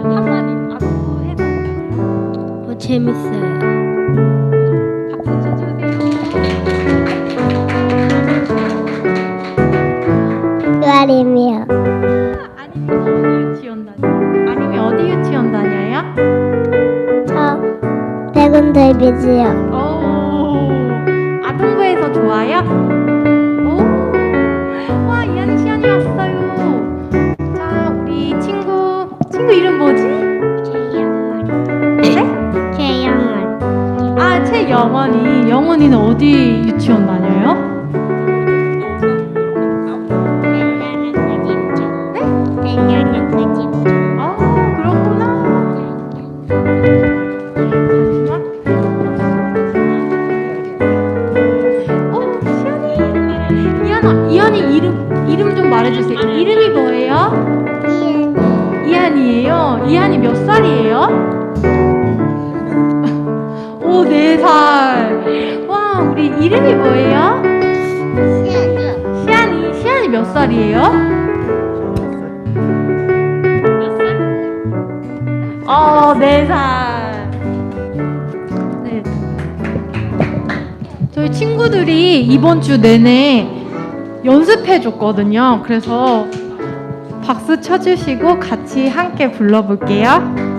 한마디 안부 해도 재밌어요. 박수 쳐주세요. 유아림이요. 아님이 어디 유치원 다녀요? 아님이 어디 유치원 다녀요? 저 백운데이비즈요. 오, 아동부에서 좋아요? 오, 와, 이한이 시안이 왔어요. 자, 우리 친구 이름 뭐지? 네? 최영원. 아, 영원이는 어디 유치원 다녀요? 아, 그렇구나. 시안이. 이한이 이름 좀 말해주세요. 이름이 뭐예요? 이한이에요. 이한이 몇 살이에요? 오, 4살. 와, 우리 이름이 뭐예요? 시안이 몇 살이에요? 4살. 네. 저희 친구들이 이번 주 내내 연습해 줬거든요. 그래서 박수 쳐주시고 같이 함께 불러볼게요.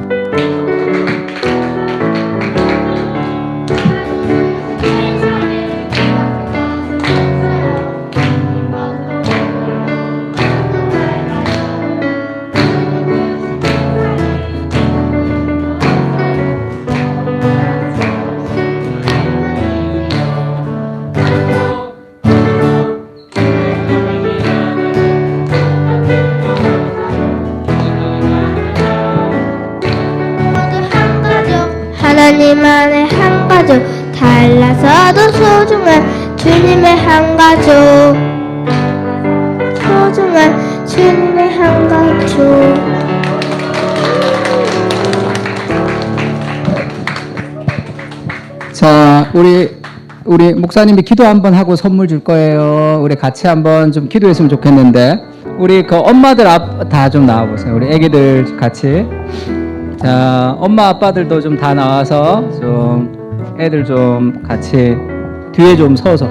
하나님 안에 한 가족, 달라서도 소중한 주님의 한 가족, 소중한 주님의 한 가족. 자, 우리 목사님이 기도 한번 하고 선물 줄 거예요. 우리 같이 한번 좀 기도했으면 좋겠는데 우리 그 엄마들 다 좀 나와 보세요. 우리 애기들 같이. 자, 엄마 아빠들도 좀 다 나와서 좀 애들 좀 같이 뒤에 좀 서서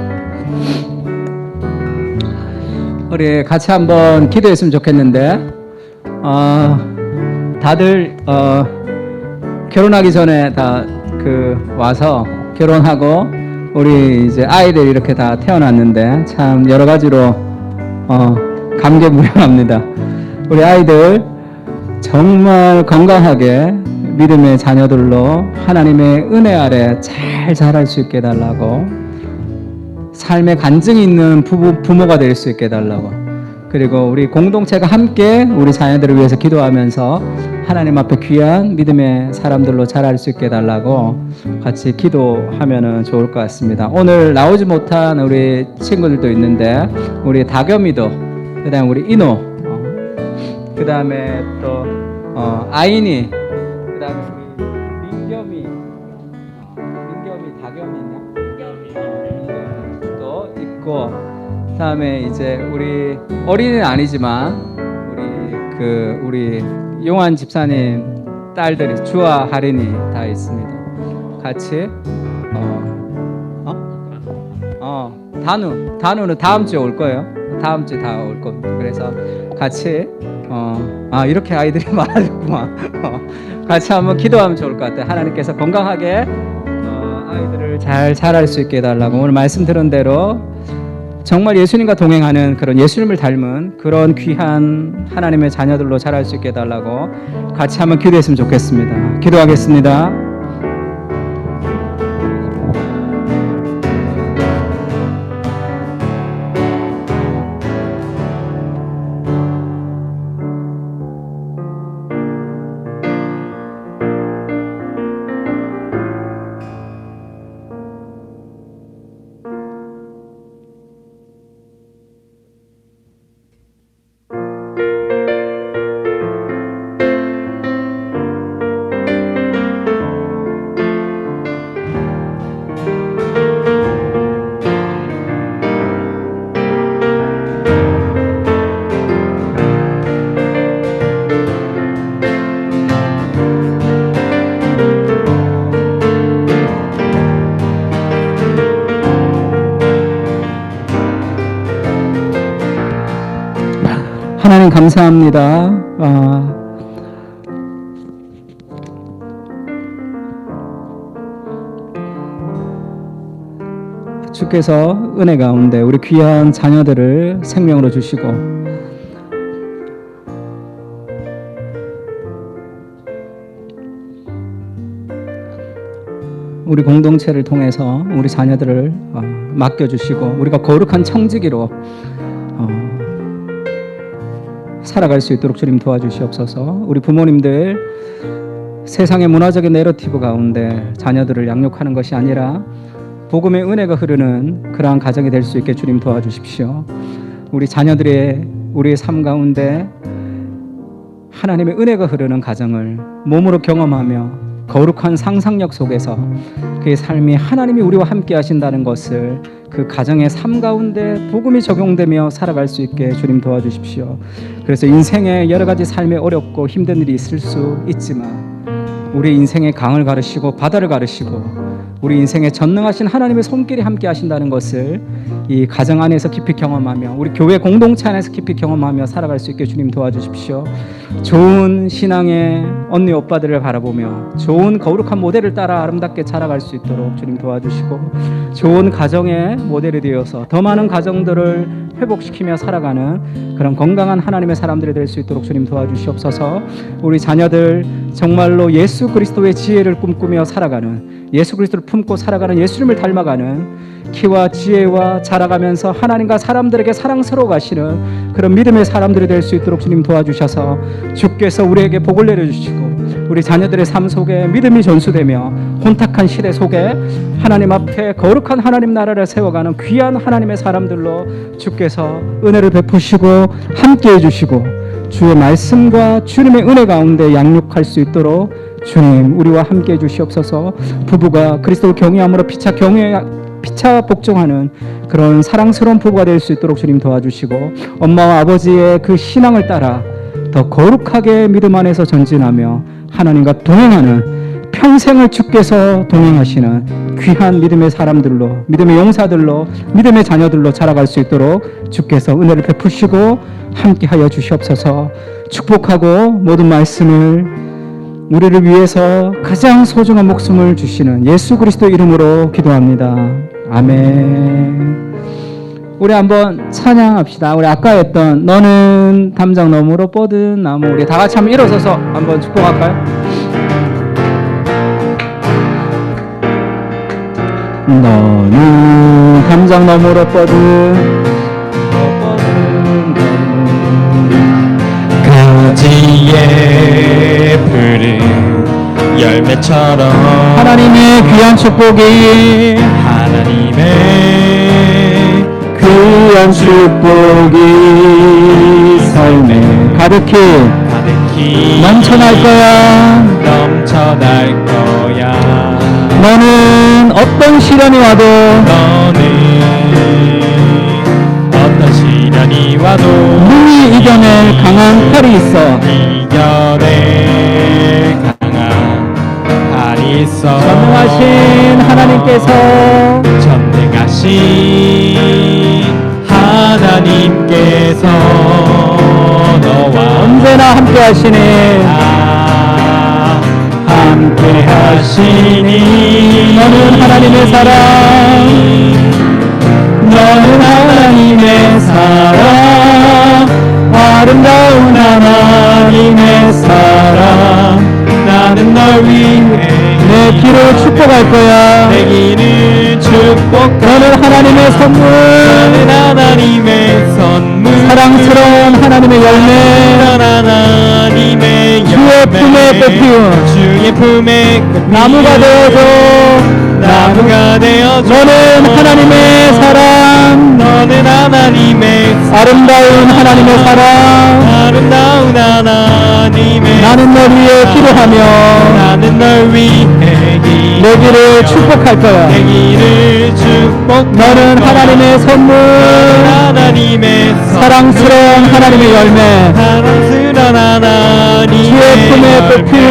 우리 같이 한번 기도했으면 좋겠는데 다들 결혼하기 전에 다 와서 결혼하고 우리 이제 아이들 이렇게 다 태어났는데 참 여러 가지로 감개무량합니다. 우리 아이들 정말 건강하게 믿음의 자녀들로 하나님의 은혜 아래 잘 자랄 수 있게 해달라고, 삶의 간증이 있는 부모가 될 수 있게 해달라고, 그리고 우리 공동체가 함께 우리 자녀들을 위해서 기도하면서 하나님 앞에 귀한 믿음의 사람들로 자랄 수 있게 해달라고 같이 기도하면 좋을 것 같습니다. 오늘 나오지 못한 우리 친구들도 있는데 우리 다겸이도, 그 다음에 우리 인호, 그 다음에 또 아인이, 그 다음에 우리 민겸이, 다겸이 또 있고, 그 다음에 이제 우리 어린이는 아니지만 우리 용환 집사님 딸들이 주와 하린이 다 있습니다. 같이 단우는 다음 주에 올 거예요. 다음 주에 다 올 겁니다. 그래서 같이 이렇게 아이들이 많아졌구만. 같이 한번 기도하면 좋을 것 같아요. 하나님께서 건강하게 아이들을 잘 자랄 수 있게 해달라고, 오늘 말씀 들은 대로 정말 예수님과 동행하는 그런 예수님을 닮은 그런 귀한 하나님의 자녀들로 자랄 수 있게 해달라고 같이 한번 기도했으면 좋겠습니다. 기도하겠습니다. 하나님 감사합니다. 주께서 은혜 가운데 우리 귀한 자녀들을 생명으로 주시고 우리 공동체를 통해서 우리 자녀들을 맡겨주시고 우리가 거룩한 청지기로 살아갈 수 있도록 주님 도와주시옵소서. 우리 부모님들 세상의 문화적인 내러티브 가운데 자녀들을 양육하는 것이 아니라 복음의 은혜가 흐르는 그러한 가정이 될 수 있게 주님 도와주십시오. 우리 자녀들의 우리의 삶 가운데 하나님의 은혜가 흐르는 가정을 몸으로 경험하며 거룩한 상상력 속에서 그의 삶이 하나님이 우리와 함께 하신다는 것을 그 가정의 삶 가운데 복음이 적용되며 살아갈 수 있게 주님 도와주십시오. 그래서 인생에 여러 가지 삶에 어렵고 힘든 일이 있을 수 있지만 우리 인생의 강을 가르시고 바다를 가르시고 우리 인생에 전능하신 하나님의 손길이 함께 하신다는 것을 이 가정 안에서 깊이 경험하며 우리 교회 공동체 안에서 깊이 경험하며 살아갈 수 있게 주님 도와주십시오. 좋은 신앙의 언니 오빠들을 바라보며 좋은 거룩한 모델을 따라 아름답게 자라갈 수 있도록 주님 도와주시고 좋은 가정의 모델이 되어서 더 많은 가정들을 회복시키며 살아가는 그런 건강한 하나님의 사람들이 될 수 있도록 주님 도와주시옵소서. 우리 자녀들 정말로 예수 그리스도의 지혜를 꿈꾸며 살아가는, 예수 그리스도를 품고 살아가는, 예수님을 닮아가는 키와 지혜와 자라가면서 하나님과 사람들에게 사랑스러워 가시는 그런 믿음의 사람들이 될 수 있도록 주님 도와주셔서 주께서 우리에게 복을 내려주시고 우리 자녀들의 삶 속에 믿음이 전수되며 혼탁한 시대 속에 하나님 앞에 거룩한 하나님 나라를 세워가는 귀한 하나님의 사람들로 주께서 은혜를 베푸시고 함께해 주시고 주의 말씀과 주님의 은혜 가운데 양육할 수 있도록 주님 우리와 함께 해주시옵소서. 부부가 그리스도를 경외함으로 피차 복종하는 그런 사랑스러운 부부가 될 수 있도록 주님 도와주시고, 엄마와 아버지의 그 신앙을 따라 더 거룩하게 믿음 안에서 전진하며 하나님과 동행하는, 평생을 주께서 동행하시는 귀한 믿음의 사람들로, 믿음의 용사들로, 믿음의 자녀들로 자라갈 수 있도록 주께서 은혜를 베푸시고 함께하여 주시옵소서. 축복하고 모든 말씀을 우리를 위해서 가장 소중한 목숨을 주시는 예수 그리스도 이름으로 기도합니다. 아멘. 우리 한번 찬양합시다. 우리 아까 했던 너는 담장 너머로 뻗은 나무, 우리 다 같이 한번 일어서서 한번 축복할까요? 너는 담장 너머로 뻗은 가지에 푸른 열매처럼 하나님의 귀한 축복이 귀한 축복이 삶에 가득히 넘쳐날 거야. 너는 어떤 시련이 와도 능히 이겨낼 강한 팔이 있어. 전능하신 하나님께서 너와 언제나 함께 하시니 너는 하나님의 사랑, 아름다운 하나님의 사랑. 나는 널 위해 내 길을 축복할 거야. 너는 하나님의 선물, 사랑스러운 하나님의 열매, 주의 품에 꽃피운 나무가 되어줘. 너는 하나님의 사랑, 아름다운 하나님의 사랑. 나는 널 위해 기도하며 내 길을 축복할 거야. 너는 하나님의 선물, 사랑스러운 하나님의 열매, 주의 품에 꽃피운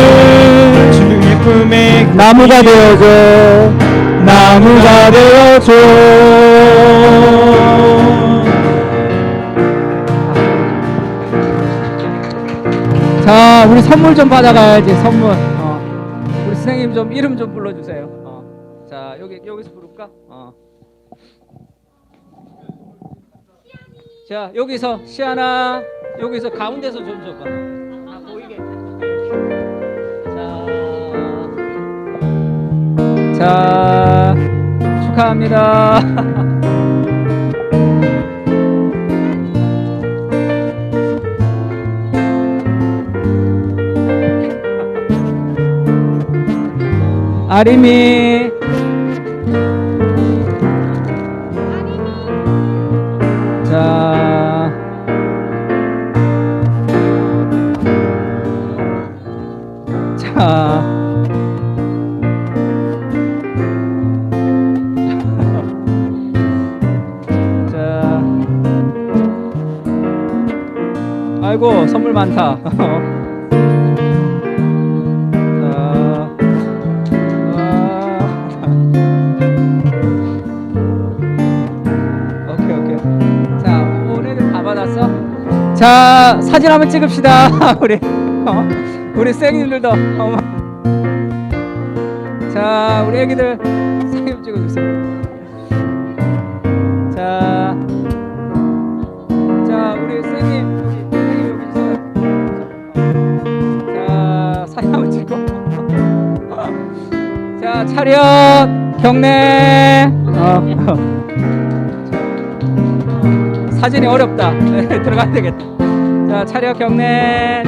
나무가 되어줘. 자, 우리 선물 좀 받아가야지. 선물. 우리 선생님 좀 이름 좀 불러주세요. 자, 여기서 부를까? 자, 여기서 시아나, 여기서 가운데서 좀 줘봐. 보이게. 자, 축하합니다. 아림이. 자, 아이고 선물 많다. 오케이. 자, 오늘은 다 받았어? 자, 사진 한번 찍읍시다. 우리 쌩님들도. 자, 우리 애기들 사진 찍어주세요. 자, 우리 쌩님 여기 있어요. 자, 사진 한번 찍고. 자, 차렷 경례. 사진이 어렵다. 들어가야 되겠다. 자, 차렷 경례.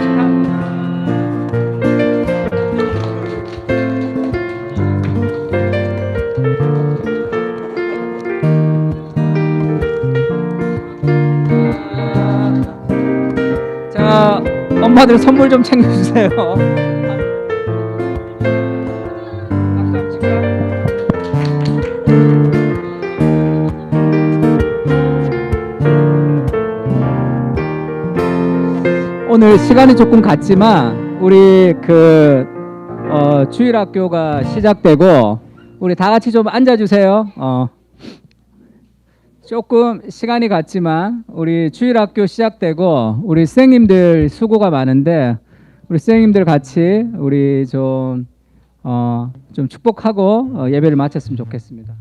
자, 엄마들 선물 좀 챙겨주세요. 오늘 시간이 조금 갔지만 우리 주일학교가 시작되고 우리 다 같이 좀 앉아주세요. 조금 시간이 갔지만 우리 주일학교 시작되고 우리 선생님들 수고가 많은데 우리 선생님들 같이 우리 좀 축복하고 예배를 마쳤으면 좋겠습니다.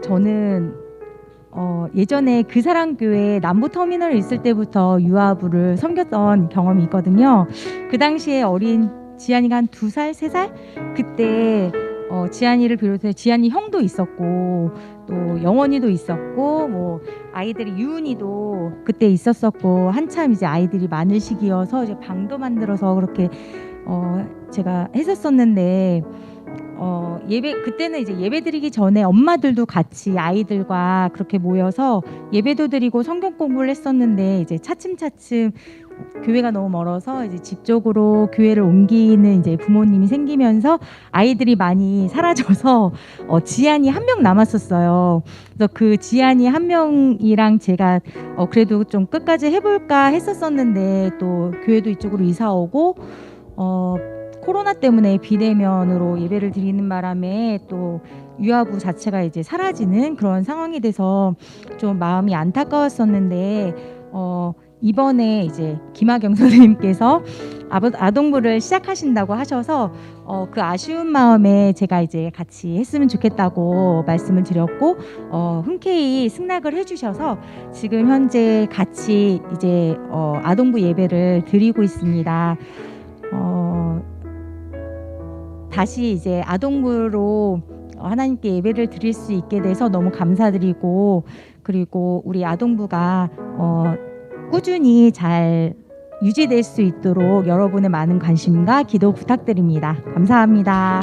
저는 예전에 그 사랑교회 남부터미널에 있을 때부터 유아부를 섬겼던 경험이 있거든요. 그 당시에 어린 지안이가 한 2살, 3살? 그때 지안이를 비롯해 지안이 형도 있었고 또 영원이도 있었고 뭐 아이들이 유은이도 그때 있었었고 한참 이제 아이들이 많을 시기여서 이제 방도 만들어서 그렇게 제가 했었었는데 그때는 이제 예배 드리기 전에 엄마들도 같이 아이들과 그렇게 모여서 예배도 드리고 성경 공부를 했었는데 이제 차츰차츰 교회가 너무 멀어서 이제 집 쪽으로 교회를 옮기는 이제 부모님이 생기면서 아이들이 많이 사라져서 지안이 한 명 남았었어요. 그래서 그 지안이 한 명이랑 제가 그래도 좀 끝까지 해볼까 했었었는데 또 교회도 이쪽으로 이사 오고 코로나 때문에 비대면으로 예배를 드리는 바람에 또 유아부 자체가 이제 사라지는 그런 상황이 돼서 좀 마음이 안타까웠었는데 이번에 이제 김하경 선생님께서 아동부를 시작하신다고 하셔서 그 아쉬운 마음에 제가 이제 같이 했으면 좋겠다고 말씀을 드렸고 흔쾌히 승낙을 해주셔서 지금 현재 같이 이제 아동부 예배를 드리고 있습니다. 다시 이제 아동부로 하나님께 예배를 드릴 수 있게 돼서 너무 감사드리고 그리고 우리 아동부가 꾸준히 잘 유지될 수 있도록 여러분의 많은 관심과 기도 부탁드립니다. 감사합니다.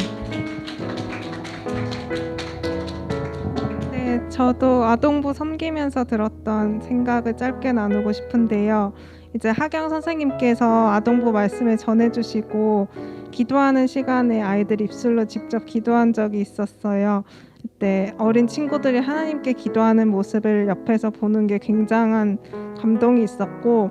네, 저도 아동부 섬기면서 들었던 생각을 짧게 나누고 싶은데요. 이제 하경 선생님께서 아동부 말씀을 전해주시고 기도하는 시간에 아이들 입술로 직접 기도한 적이 있었어요. 그때 어린 친구들이 하나님께 기도하는 모습을 옆에서 보는 게 굉장한 감동이 있었고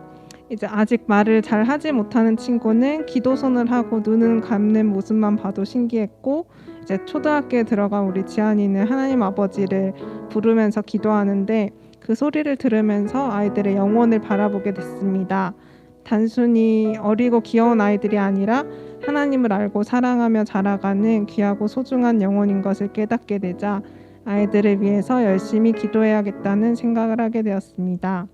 이제 아직 말을 잘 하지 못하는 친구는 기도손을 하고 눈은 감는 모습만 봐도 신기했고 이제 초등학교에 들어간 우리 지안이는 하나님 아버지를 부르면서 기도하는데 그 소리를 들으면서 아이들의 영혼을 바라보게 됐습니다. 단순히 어리고 귀여운 아이들이 아니라 하나님을 알고 사랑하며 자라가는 귀하고 소중한 영혼인 것을 깨닫게 되자 아이들을 위해서 열심히 기도해야겠다는 생각을 하게 되었습니다.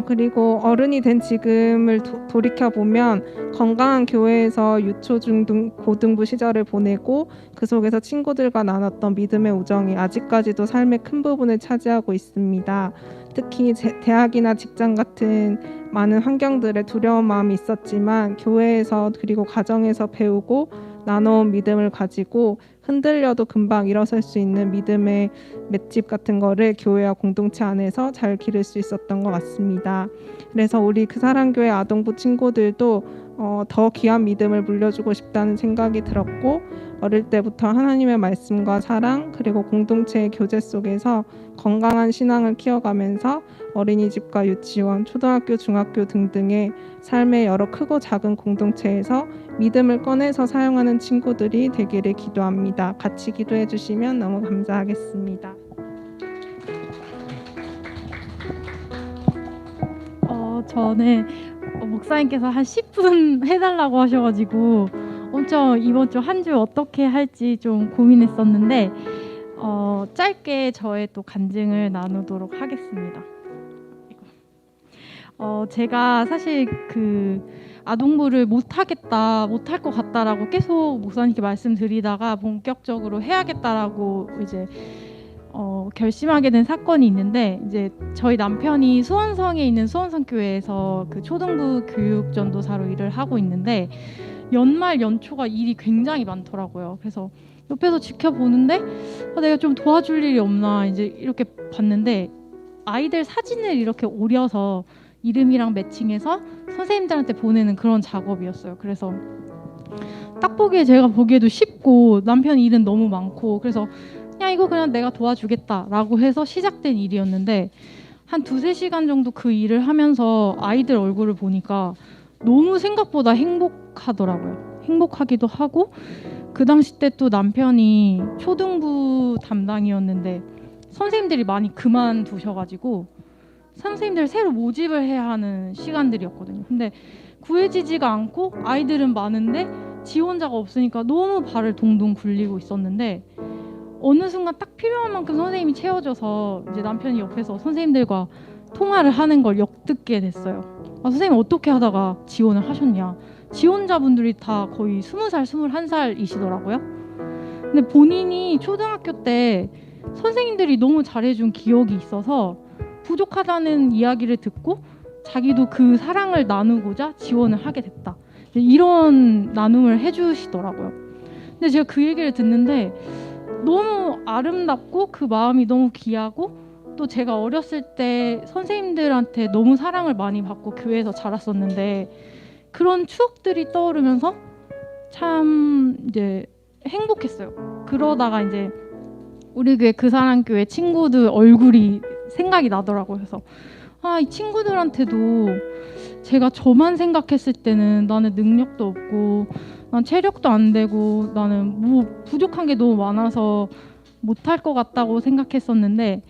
그리고 어른이 된 지금을 돌이켜보면 건강한 교회에서 유초, 중등, 고등부 시절을 보내고 그 속에서 친구들과 나눴던 믿음의 우정이 아직까지도 삶의 큰 부분을 차지하고 있습니다. 특히 대학이나 직장 같은 많은 환경들에 두려운 마음이 있었지만 교회에서 그리고 가정에서 배우고 나눠온 믿음을 가지고 흔들려도 금방 일어설 수 있는 믿음의 맷집 같은 거를 교회와 공동체 안에서 잘 기를 수 있었던 것 같습니다. 그래서 우리 그 사랑교회 아동부 친구들도 더 귀한 믿음을 물려주고 싶다는 생각이 들었고 어릴 때부터 하나님의 말씀과 사랑 그리고 공동체의 교제 속에서 건강한 신앙을 키워가면서 어린이집과 유치원, 초등학교, 중학교 등등의 삶의 여러 크고 작은 공동체에서 믿음을 꺼내서 사용하는 친구들이 되기를 기도합니다. 같이 기도해 주시면 너무 감사하겠습니다. 저는 목사님께서 한 10분 해달라고 하셔가지고 엄청 이번 주 한 주 어떻게 할지 좀 고민했었는데 짧게 저의 또 간증을 나누도록 하겠습니다. 제가 사실 그 아동부를 못할 것 같다라고 계속 목사님께 말씀드리다가 본격적으로 해야겠다라고 이제 결심하게 된 사건이 있는데 이제 저희 남편이 수원성에 있는 수원성 교회에서 그 초등부 교육 전도사로 일을 하고 있는데 연말 연초가 일이 굉장히 많더라고요. 그래서 옆에서 지켜보는데 내가 좀 도와줄 일이 없나 이제 이렇게 봤는데 아이들 사진을 이렇게 오려서 이름이랑 매칭해서 선생님들한테 보내는 그런 작업이었어요. 그래서 딱 보기에 제가 보기에도 쉽고 남편 일은 너무 많고 그래서 그냥 이거 그냥 내가 도와주겠다라고 해서 시작된 일이었는데 한 2-3시간 정도 그 일을 하면서 아이들 얼굴을 보니까 너무 생각보다 행복하더라고요. 행복하기도 하고 그 당시 때 또 남편이 초등부 담당이었는데 선생님들이 많이 그만두셔가지고 선생님들 새로 모집을 해야 하는 시간들이었거든요. 근데 구해지지가 않고 아이들은 많은데 지원자가 없으니까 너무 발을 동동 굴리고 있었는데 어느 순간 딱 필요한 만큼 선생님이 채워져서 이제 남편이 옆에서 선생님들과 통화를 하는 걸 엿듣게 됐어요. 아, 선생님 어떻게 하다가 지원을 하셨냐. 지원자분들이 다 거의 20살, 21살이시더라고요. 근데 본인이 초등학교 때 선생님들이 너무 잘해준 기억이 있어서 부족하다는 이야기를 듣고 자기도 그 사랑을 나누고자 지원을 하게 됐다. 이런 나눔을 해주시더라고요. 근데 제가 그 얘기를 듣는데 너무 아름답고 그 마음이 너무 귀하고 또 제가 어렸을 때 선생님들한테 너무 사랑을 많이 받고 교회에서 자랐었는데 그런 추억들이 떠오르면서 참 이제 행복했어요. 그러다가 이제 우리 교회 그 사람 교회 친구들 얼굴이 생각이 나더라고요. 그래서 아, 이 친구들한테도 제가 저만 생각했을 때는 나는 능력도 없고 난 체력도 안 되고 나는 뭐 부족한 게 너무 많아서 못할 것 같다고 생각했었는데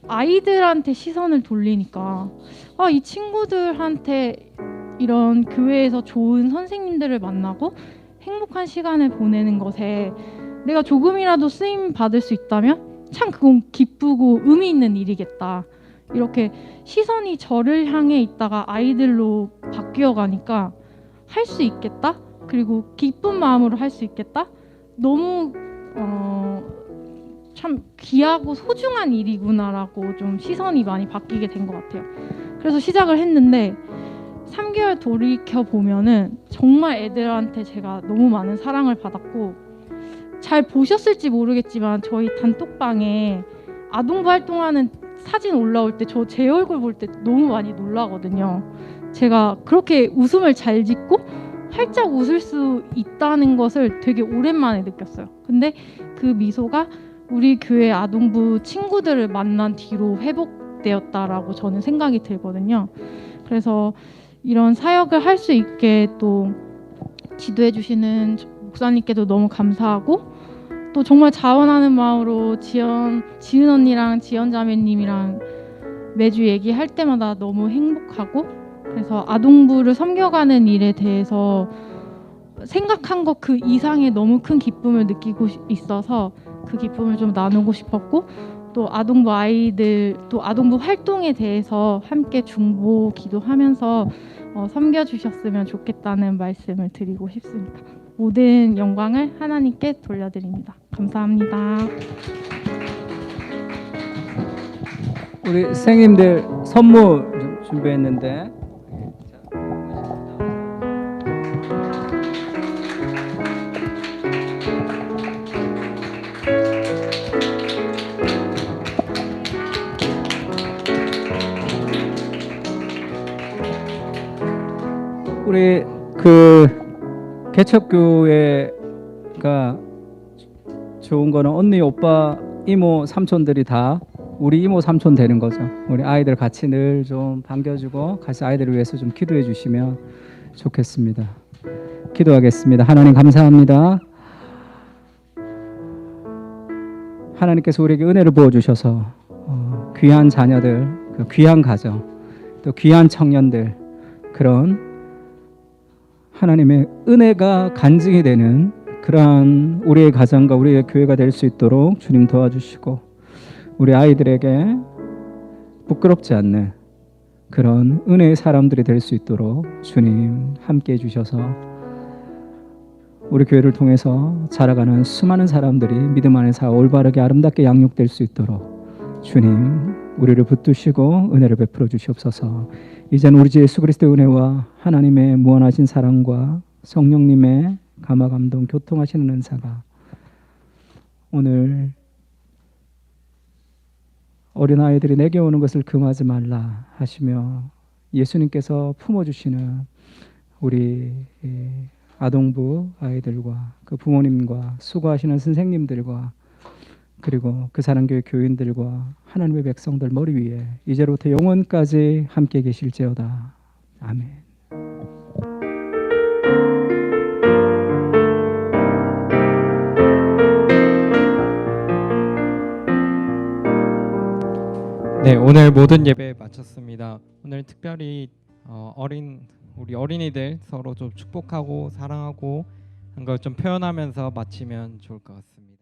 아이들한테 시선을 돌리니까 아, 이 친구들한테 이런 교회에서 좋은 선생님들을 만나고 행복한 시간을 보내는 것에 내가 조금이라도 쓰임 받을 수 있다면 참 그건 기쁘고 의미 있는 일이겠다. 이렇게 시선이 저를 향해 있다가 아이들로 바뀌어 가니까 할 수 있겠다. 그리고 기쁜 마음으로 할 수 있겠다. 너무 참 귀하고 소중한 일이구나라고 좀 시선이 많이 바뀌게 된 것 같아요. 그래서 시작을 했는데 3개월 돌이켜 보면은 정말 애들한테 제가 너무 많은 사랑을 받았고 잘 보셨을지 모르겠지만 저희 단톡방에 아동부 활동하는 사진 올라올 때 저 제 얼굴 볼 때 너무 많이 놀라거든요. 제가 그렇게 웃음을 잘 짓고 활짝 웃을 수 있다는 것을 되게 오랜만에 느꼈어요. 근데 그 미소가 우리 교회 아동부 친구들을 만난 뒤로 회복되었다라고 저는 생각이 들거든요. 그래서 이런 사역을 할 수 있게 또 지도해 주시는 목사님께도 너무 감사하고 또 정말 자원하는 마음으로 지은 언니랑 지연 자매님이랑 매주 얘기할 때마다 너무 행복하고 그래서 아동부를 섬겨가는 일에 대해서 생각한 것 그 이상의 너무 큰 기쁨을 느끼고 있어서 그 기쁨을 좀 나누고 싶었고 또 아동부 아이들 또 아동부 활동에 대해서 함께 중보 기도하면서 섬겨주셨으면 좋겠다는 말씀을 드리고 싶습니다. 모든 영광을 하나님께 돌려드립니다. 감사합니다. 우리 선생님들 선물 좀 준비했는데 우리 그 개척교회가 좋은 거는 언니, 오빠, 이모, 삼촌들이 다 우리 이모, 삼촌 되는 거죠. 우리 아이들 같이 늘 좀 반겨주고 같이 아이들을 위해서 좀 기도해 주시면 좋겠습니다. 기도하겠습니다. 하나님 감사합니다. 하나님께서 우리에게 은혜를 부어주셔서 귀한 자녀들, 그 귀한 가정, 또 귀한 청년들 그런 하나님의 은혜가 간증이 되는 그러한 우리의 가정과 우리의 교회가 될 수 있도록 주님 도와주시고 우리 아이들에게 부끄럽지 않는 그런 은혜의 사람들이 될 수 있도록 주님 함께해 주셔서 우리 교회를 통해서 자라가는 수많은 사람들이 믿음 안에서 올바르게 아름답게 양육될 수 있도록 주님 우리를 붙드시고 은혜를 베풀어 주시옵소서. 이제는 우리 주 예수 그리스도의 은혜와 하나님의 무한하신 사랑과 성령님의 감화 감동 교통하시는 은사가 오늘 어린아이들이 내게 오는 것을 금하지 말라 하시며 예수님께서 품어주시는 우리 아동부 아이들과 그 부모님과 수고하시는 선생님들과 그리고 그 사랑교회 교인들과 하나님의 백성들 머리 위에 이제로부터 영원까지 함께 계실지어다. 아멘. 네, 오늘 모든 예배 마쳤습니다. 오늘 특별히 우리 어린이들 서로 좀 축복하고 사랑하고 한 걸 좀 표현하면서 마치면 좋을 것 같습니다.